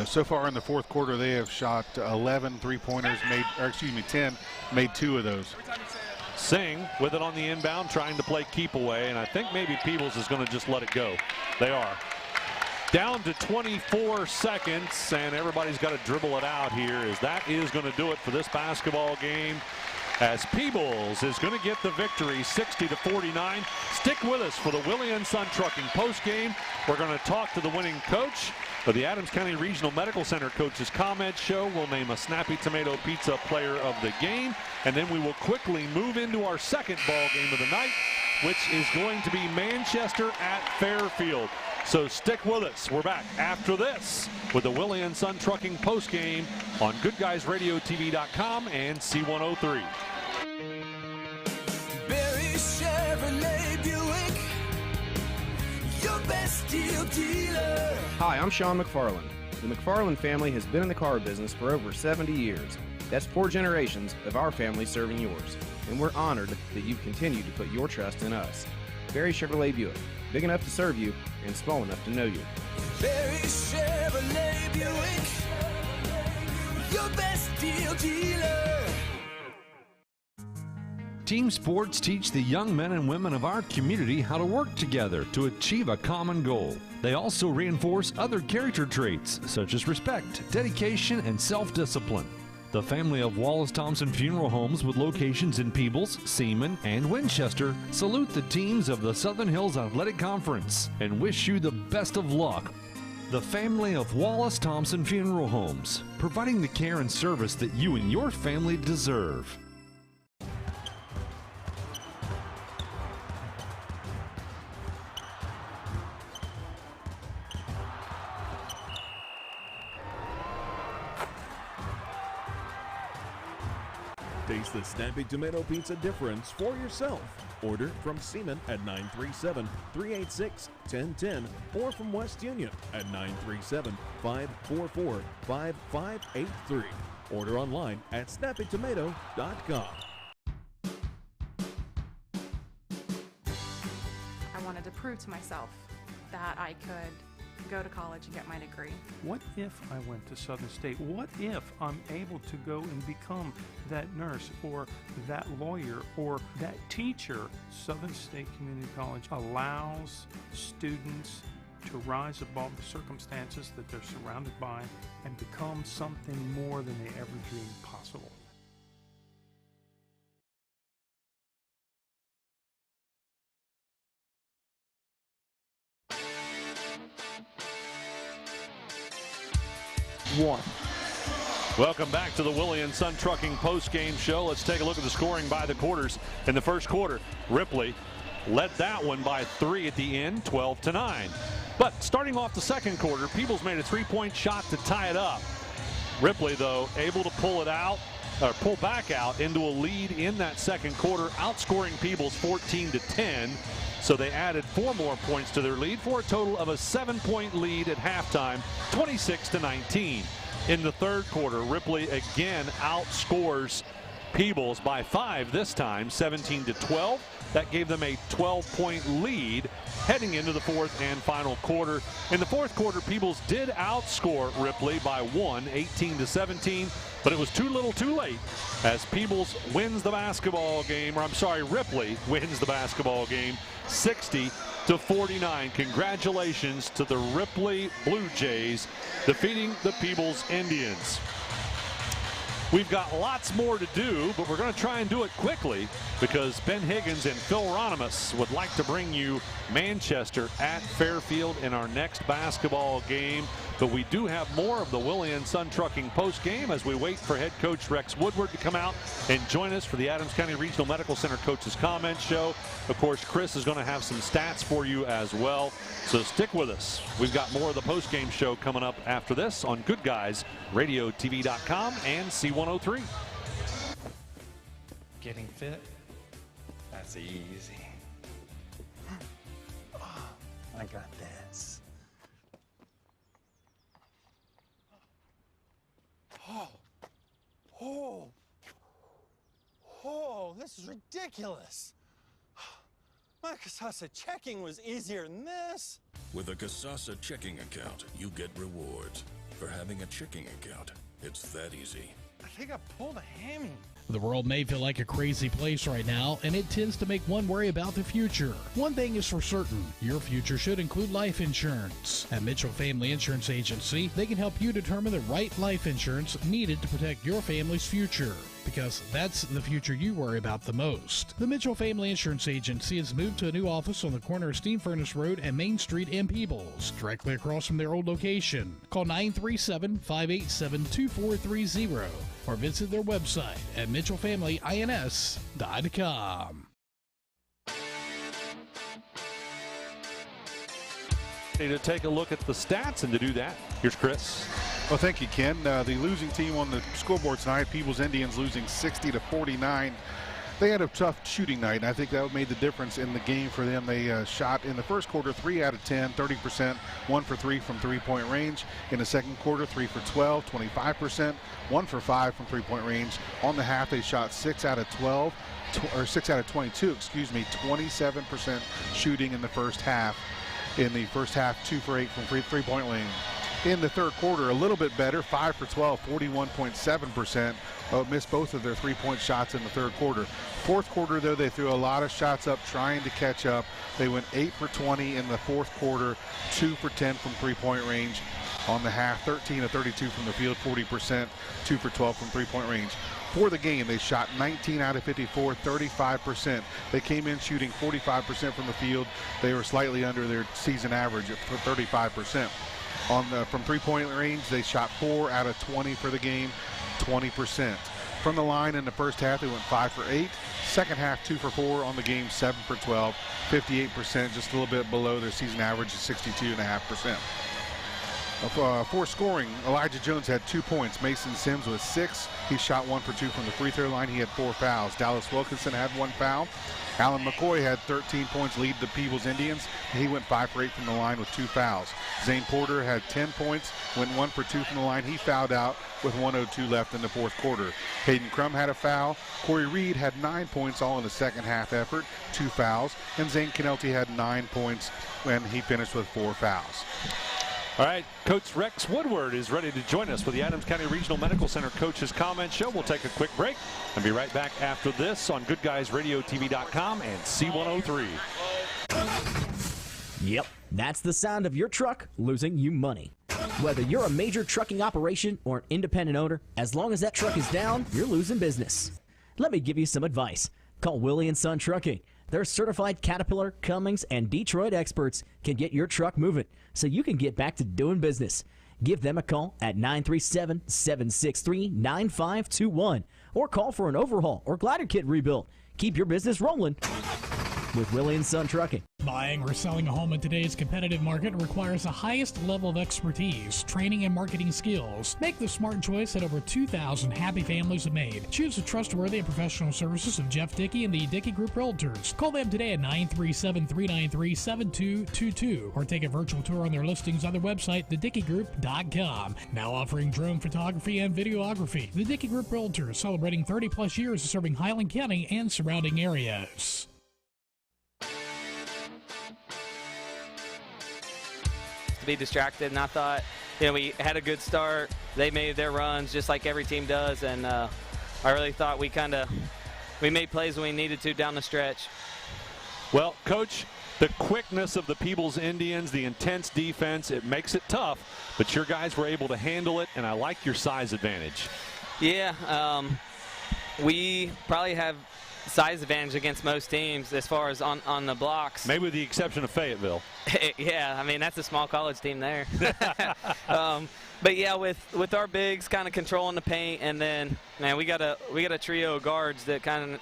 So far in the fourth quarter, they have shot 11 three-pointers, 10, made 2 of those. Singh with it on the inbound, trying to play keep away, and I think maybe Peebles is going to just let it go. They are. Down to 24 seconds, and everybody's got to dribble it out here, as that is going to do it for this basketball game, as Peebles is going to get the victory, 60-49. Stick with us for the Willie & Son Trucking postgame. We're going to talk to the winning coach of the Adams County Regional Medical Center Coaches Comment Show. We'll name a Snappy Tomato Pizza player of the game, and then we will quickly move into our second ball game of the night, which is going to be Manchester at Fairfield. So stick with us. We're back after this with the Willie & Son Trucking postgame on GoodGuysRadioTV.com and C103. deal dealer. Hi, I'm Sean McFarland. The McFarland family has been in the car business for over 70 years. That's 4 generations of our family serving yours. And we're honored that you've continued to put your trust in us. Barry Chevrolet Buick, big enough to serve you and small enough to know you. Barry Chevrolet Buick, your best deal dealer. Team sports teach the young men and women of our community how to work together to achieve a common goal. They also reinforce other character traits such as respect, dedication, and self-discipline. The family of Wallace Thompson Funeral Homes with locations in Peebles, Seaman, and Winchester salute the teams of the Southern Hills Athletic Conference and wish you the best of luck. The family of Wallace Thompson Funeral Homes, providing the care and service that you and your family deserve. Taste the Snappy Tomato Pizza difference for yourself. Order from Seaman at 937-386-1010 or from West Union at 937-544-5583. Order online at snappytomato.com. I wanted to prove to myself that I could go to college and get my degree. What if I went to Southern State? What if I'm able to go and become that nurse or that lawyer or that teacher? Southern State Community College allows students to rise above the circumstances that they're surrounded by and become something more than they ever dreamed possible. Welcome back to the Willie & Son Trucking post-game show. Let's take a look at the scoring by the quarters. In the first quarter, Ripley led that one by 3 at the end, 12-9. But starting off the second quarter, Peebles made a 3-point shot to tie it up. Ripley, though, able to pull back out into a lead in that second quarter, outscoring Peebles 14-10. So they added 4 more points to their lead for a total of a 7-point lead at halftime, 26-19. In the third quarter, Ripley again outscores Peebles by 5 this time, 17-12. That gave them a 12-point lead heading into the fourth and final quarter. In the fourth quarter, Peebles did outscore Ripley by 1, 18-17, but it was too little too late as Peebles wins the basketball game, or I'm sorry, Ripley wins the basketball game 60-49. Congratulations to the Ripley Blue Jays defeating the Peebles Indians. We've got lots more to do, but we're going to try and do it quickly because Ben Higgins and Phil Ronimus would like to bring you Manchester at Fairfield in our next basketball game. But we do have more of the Willie & Son Trucking post game as we wait for head coach Rex Woodward to come out and join us for the Adams County Regional Medical Center Coaches Comment Show. Of course, Chris is going to have some stats for you as well. So stick with us. We've got more of the post game show coming up after this on GoodGuysRadioTV.com and C103. Getting fit? That's easy. I got this. Oh, this is ridiculous. My Casasa checking was easier than this. With a Casasa checking account, you get rewards. For having a checking account, it's that easy. I think I pulled a hammy. The world may feel like a crazy place right now, and it tends to make one worry about the future. One thing is for certain, your future should include life insurance. At Mitchell Family Insurance Agency, they can help you determine the right life insurance needed to protect your family's future, because that's the future you worry about the most. The Mitchell Family Insurance Agency has moved to a new office on the corner of Steam Furnace Road and Main Street in Peebles, directly across from their old location. Call 937-587-2430 or visit their website at mitchellfamilyins.com. To take a look at the stats, and to do that, here's Chris. Well, thank you, Ken. The losing team on the scoreboard tonight, Peebles Indians, losing 60-49 they had a tough shooting night, and I think that made the difference in the game for them. They shot in the first quarter 3 out of 10, 30%, 1 for 3 from three-point range. In the second quarter, 3 for 12, 25%, 1 for 5 from three-point range. On the half, they shot 6 out of 12, or 6 out of 22, 27% shooting in the first half. In the first half, 2 for 8 from three-point range. In the third quarter, a little bit better, 5 for 12, 41.7%. Missed both of their three-point shots in the third quarter. Fourth quarter, though, they threw a lot of shots up trying to catch up. They went 8 for 20 in the fourth quarter, 2 for 10 from three-point range. On the half, 13 of 32 from the field, 40%, 2 for 12 from three-point range. For the game, they shot 19 out of 54, 35%. They came in shooting 45% from the field. They were slightly under their season average at 35%. From three-point range, they shot 4 out of 20 for the game, 20%. From the line in the first half, they went 5 for 8. Second half, 2 for 4 on the game, 7 for 12, 58%, just a little bit below their season average of 62.5%. For scoring, Elijah Jones had 2 points. Mason Sims was 6. He shot 1 for 2 from the free throw line. He had 4 fouls. Dallas Wilkinson had 1 foul. Alan McCoy had 13 points, lead the Peebles Indians. He went 5 for 8 from the line with 2 fouls. Zane Porter had 10 points, went 1 for 2 from the line. He fouled out with 1:02 left in the fourth quarter. Hayden Crum had a foul. Corey Reed had 9 points, all in the second half effort, 2 fouls. And Zane Kennelty had 9 points when he finished with 4 fouls. All right, Coach Rex Woodward is ready to join us for the Adams County Regional Medical Center Coaches Comment Show. We'll take a quick break and be right back after this on GoodGuysRadioTV.com and C103. Yep, that's the sound of your truck losing you money. Whether you're a major trucking operation or an independent owner, as long as that truck is down, you're losing business. Let me give you some advice. Call Willie & Son Trucking. Their certified Caterpillar, Cummins, and Detroit experts can get your truck moving so you can get back to doing business. Give them a call at 937-763-9521 or call for an overhaul or glider kit rebuild. Keep your business rolling with Willie & Son Trucking. Buying or selling a home in today's competitive market requires the highest level of expertise, training, and marketing skills. Make the smart choice that over 2,000 happy families have made. Choose the trustworthy and professional services of Jeff Dickey and the Dickey Group Realtors. Call them today at 937-393-7222 or take a virtual tour on their listings on their website, thedickeygroup.com. Now offering drone photography and videography. The Dickey Group Realtors, celebrating 30-plus years of serving Highland County and surrounding areas. To be distracted, and I thought, we had a good start. They made their runs just like every team does, and I really thought we made plays when we needed to down the stretch. Well, Coach, the quickness of the Peebles Indians, the intense defense, it makes it tough, but your guys were able to handle it, and I like your size advantage. Yeah, we probably have size advantage against most teams as far as on the blocks. Maybe with the exception of Fayetteville. Yeah, I mean, that's a small college team there. But yeah, with our bigs kind of controlling the paint, and then we got a trio of guards that kind of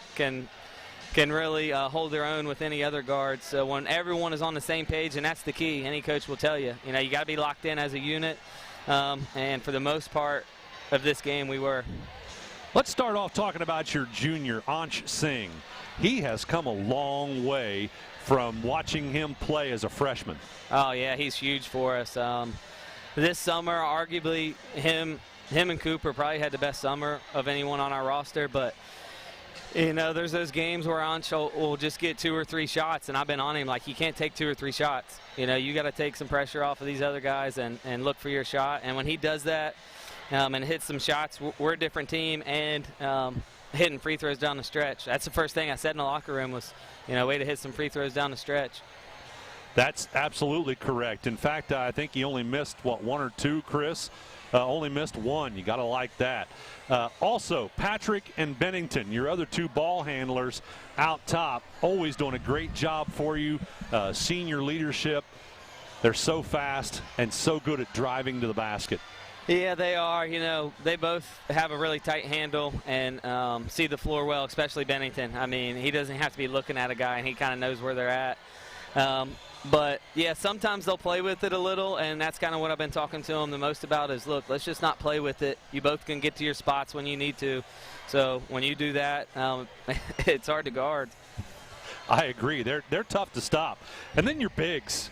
can really hold their own with any other guards. So when everyone is on the same page, and that's the key, any coach will tell you, you got to be locked in as a unit. And for the most part of this game, we were. Let's start off talking about your junior, Ansh Singh. He has come a long way from watching him play as a freshman. Oh, yeah, he's huge for us. This summer, arguably, him and Cooper probably had the best summer of anyone on our roster. But, there's those games where Ansh will just get 2 or 3 shots, and I've been on him like, you can't take 2 or 3 shots. You got to take some pressure off of these other guys and look for your shot. And when he does that, and hit some shots, we're a different team, and hitting free throws down the stretch. That's the first thing I said in the locker room was, way to hit some free throws down the stretch. That's absolutely correct. In fact, I think he only missed, 1 or 2, Chris? Only missed 1. You got to like that. Also, Patrick and Bennington, your other 2 ball handlers out top, always doing a great job for you. Senior leadership. They're so fast and so good at driving to the basket. Yeah, they are. They both have a really tight handle and see the floor well, especially Bennington. I mean, he doesn't have to be looking at a guy, and he kind of knows where they're at. But, yeah, sometimes they'll play with it a little, and that's kind of what I've been talking to them the most about is, look, let's just not play with it. You both can get to your spots when you need to. So when you do that, it's hard to guard. I agree. They're tough to stop. And then your bigs,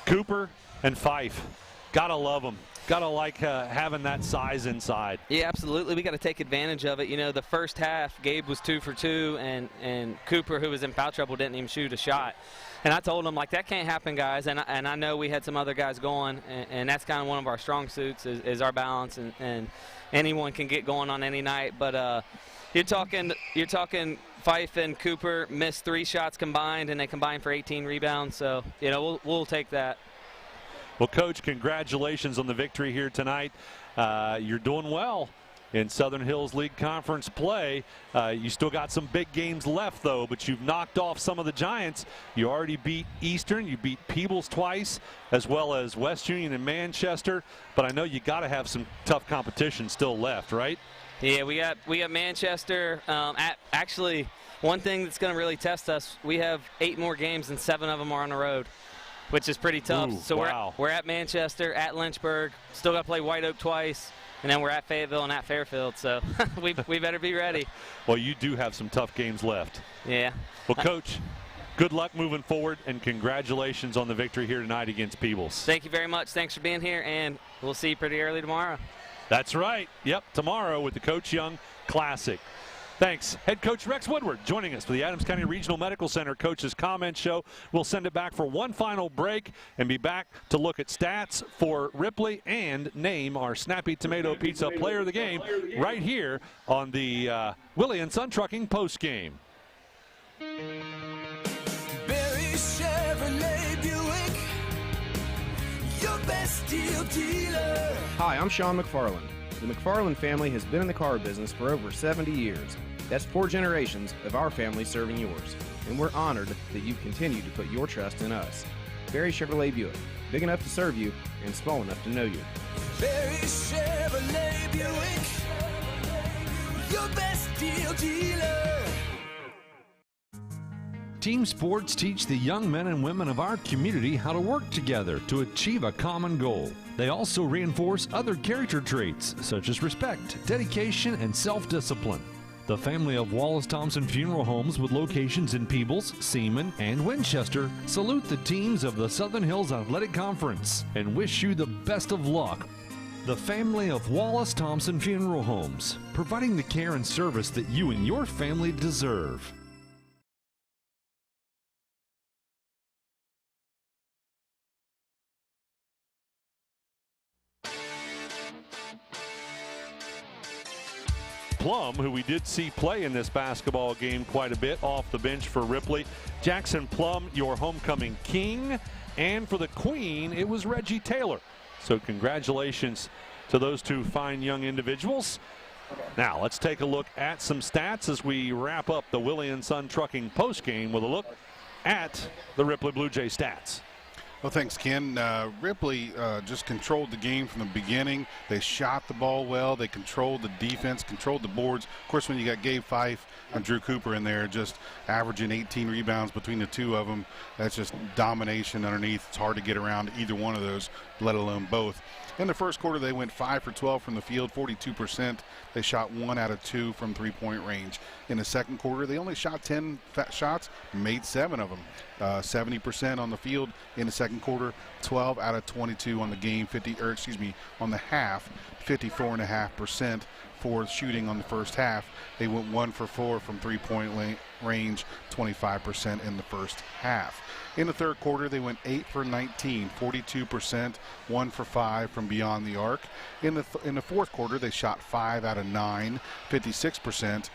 Cooper and Fife. Got to love them. Got to like having that size inside. Yeah, absolutely. We got to take advantage of it. You know, the first half, Gabe was 2 for 2, and Cooper, who was in foul trouble, didn't even shoot a shot. And I told him, like, that can't happen, guys. And I know we had some other guys going, and that's kind of one of our strong suits is our balance, and anyone can get going on any night. But you're talking Fife and Cooper missed 3 shots combined, and they combined for 18 rebounds. So, you know, we'll take that. Well, Coach, congratulations on the victory here tonight. You're doing well in Southern Hills League Conference play. You still got some big games left, though, but you've knocked off some of the giants. You already beat Eastern. You beat Peebles twice, as well as West Union and Manchester. But I know you got to have some tough competition still left, right? Yeah, we got Manchester. Actually, one thing that's going to really test us, we have 8 more games, and 7 of them are on the road, which is pretty tough. Ooh, so wow. we're at Manchester, at Lynchburg, still got to play White Oak twice, and then we're at Fayetteville and at Fairfield. So we better be ready. Well, you do have some tough games left. Yeah. Well, Coach, good luck moving forward, and congratulations on the victory here tonight against Peebles. Thank you very much. Thanks for being here, and we'll see you pretty early tomorrow. That's right. Yep, tomorrow with the Coach Young Classic. Thanks. Head Coach Rex Woodward joining us for the Adams County Regional Medical Center Coach's Comment Show. We'll send it back for one final break and be back to look at stats for Ripley and name our Snappy Tomato Pizza Player of the Game right here on the Willie and Son Trucking Post Game. Barry Chevrolet Buick, your best deal dealer. Hi, I'm Sean McFarland. The McFarland family has been in the car business for over 70 years. That's 4 generations of our family serving yours. And we're honored that you continue to put your trust in us. Barry Chevrolet Buick, big enough to serve you and small enough to know you. Barry Chevrolet Buick, your best deal dealer. Team sports teach the young men and women of our community how to work together to achieve a common goal. They also reinforce other character traits such as respect, dedication, and self-discipline. The family of Wallace Thompson Funeral Homes with locations in Peebles, Seaman, and Winchester salute the teams of the Southern Hills Athletic Conference and wish you the best of luck. The family of Wallace Thompson Funeral Homes, providing the care and service that you and your family deserve. Plum, who we did see play in this basketball game quite a bit off the bench for Ripley. Jackson Plum, your homecoming king. And for the queen, it was Reggie Taylor. So congratulations to those 2 fine young individuals. Now let's take a look at some stats as we wrap up the Willie and Son Trucking postgame with a look at the Ripley Blue Jay stats. Well, thanks, Ken. Ripley just controlled the game from the beginning. They shot the ball well. They controlled the defense, controlled the boards. Of course, when you got Gabe Fife and Drew Cooper in there, just averaging 18 rebounds between the 2 of them, that's just domination underneath. It's hard to get around either one of those, let alone both. In the first quarter, they went 5 for 12 from the field, 42%. They shot 1 out of 2 from three-point range. In the second quarter, they only shot 10 shots, made 7 of them. 70% on the field in the second quarter, 12 out of 22 on the game, on the half, 54.5% for shooting on the first half. They went 1 for 4 from three-point range, 25% in the first half. In the third quarter, they went 8 for 19, 42%, 1 for 5 from beyond the arc. In the fourth quarter, they shot 5 out of 9, 56%.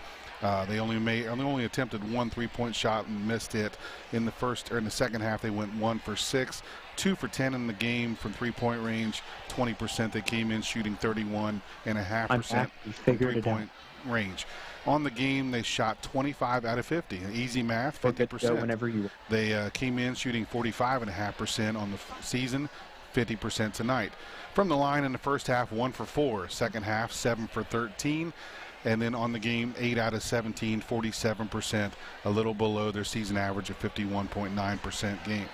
They only attempted 1 3-point shot and missed it. In the second half, they went 1 for 6, 2 for 10 in the game from three-point range, 20%. They came in shooting 31.5% from three-point range. On the game, they shot 25 out of 50. Easy math, 50%. Whenever you. They came in shooting 45.5% on the season, 50% tonight. From the line in the first half, 1 for 4. Second half, 7 for 13. And then on the game, 8 out of 17, 47%, a little below their season average of 51.9% game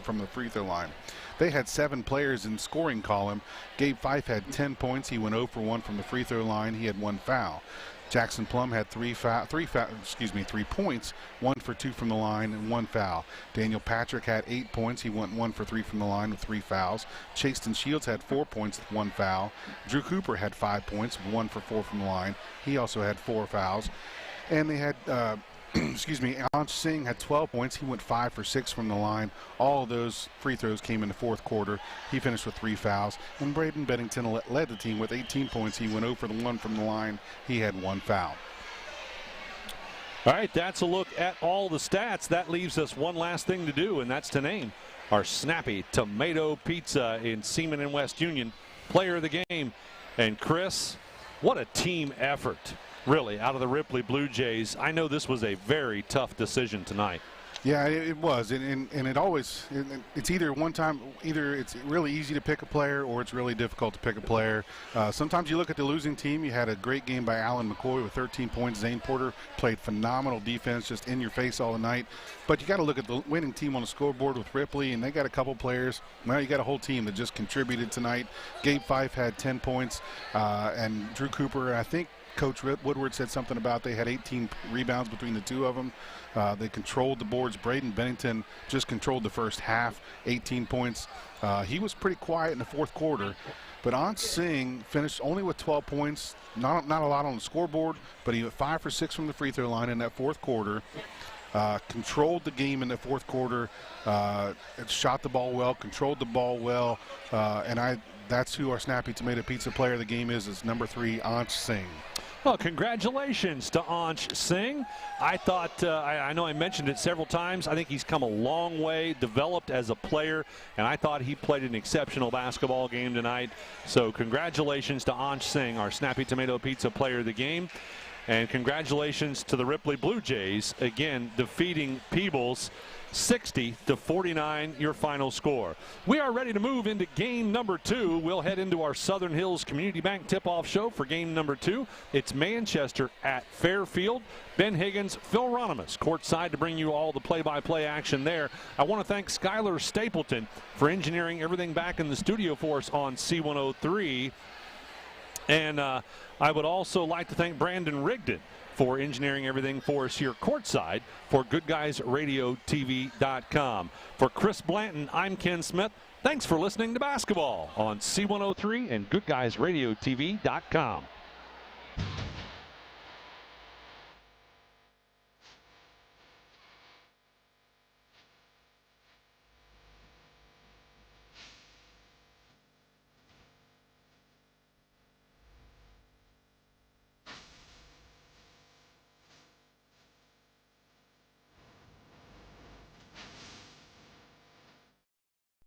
from the free throw line. They had 7 players in the scoring column. Gabe Fife had 10 points. He went 0 for 1 from the free throw line. He had 1 foul. Jackson Plum had 3 points, 1 for 2 from the line, and 1 foul. Daniel Patrick had 8 points. He went 1 for 3 from the line with 3 fouls. Chaston Shields had 4 points with 1 foul. Drew Cooper had 5 points, 1 for 4 from the line. He also had 4 fouls. And they had Ansh Singh had 12 points. He went 5 for 6 from the line. All of those free throws came in the fourth quarter. He finished with 3 fouls. And Braden Bennington led the team with 18 points. He went 0 for 1 from the line. He had 1 foul. All right, that's a look at all the stats. That leaves us one last thing to do, and that's to name our Snappy Tomato Pizza in Seaman and West Union player of the game. And Chris, what a team effort, really, out of the Ripley Blue Jays. I know this was a very tough decision tonight. Yeah, it was, and it always, it's either it's really easy to pick a player or it's really difficult to pick a player. Sometimes you look at the losing team. You had a great game by Alan McCoy with 13 points. Zane Porter played phenomenal defense, just in your face all the night. But you got to look at the winning team on the scoreboard with Ripley, and they got a couple players. Well, you got a whole team that just contributed tonight. Gabe Fife had 10 points, and Drew Cooper, I think Coach Woodward said something about they had 18 rebounds between the two of them. They controlled the boards. Braden Bennington just controlled the first half, 18 points. He was pretty quiet in the fourth quarter. But Ansh Singh finished only with 12 points, not a lot on the scoreboard, but he went 5 for 6 from the free throw line in that fourth quarter. Controlled the game in the fourth quarter, shot the ball well, controlled the ball well, and that's who our Snappy Tomato Pizza player of the game is number 3, Ansh Singh. Well, congratulations to Ansh Singh. I thought, I know I mentioned it several times, I think he's come a long way, developed as a player, and I thought he played an exceptional basketball game tonight. So congratulations to Ansh Singh, our Snappy Tomato Pizza player of the game. And congratulations to the Ripley Blue Jays, again, defeating Peebles 60-49, your final score. We are ready to move into game number 2. We'll head into our Southern Hills Community Bank tip-off show for game number 2. It's Manchester at Fairfield. Ben Higgins, Phil Ronimus, courtside to bring you all the play-by-play action there. I want to thank Skylar Stapleton for engineering everything back in the studio for us on C103. And I would also like to thank Brandon Rigdon for engineering everything for us here courtside for GoodGuysRadioTV.com. For Chris Blanton, I'm Ken Smith. Thanks for listening to basketball on C103 and GoodGuysRadioTV.com.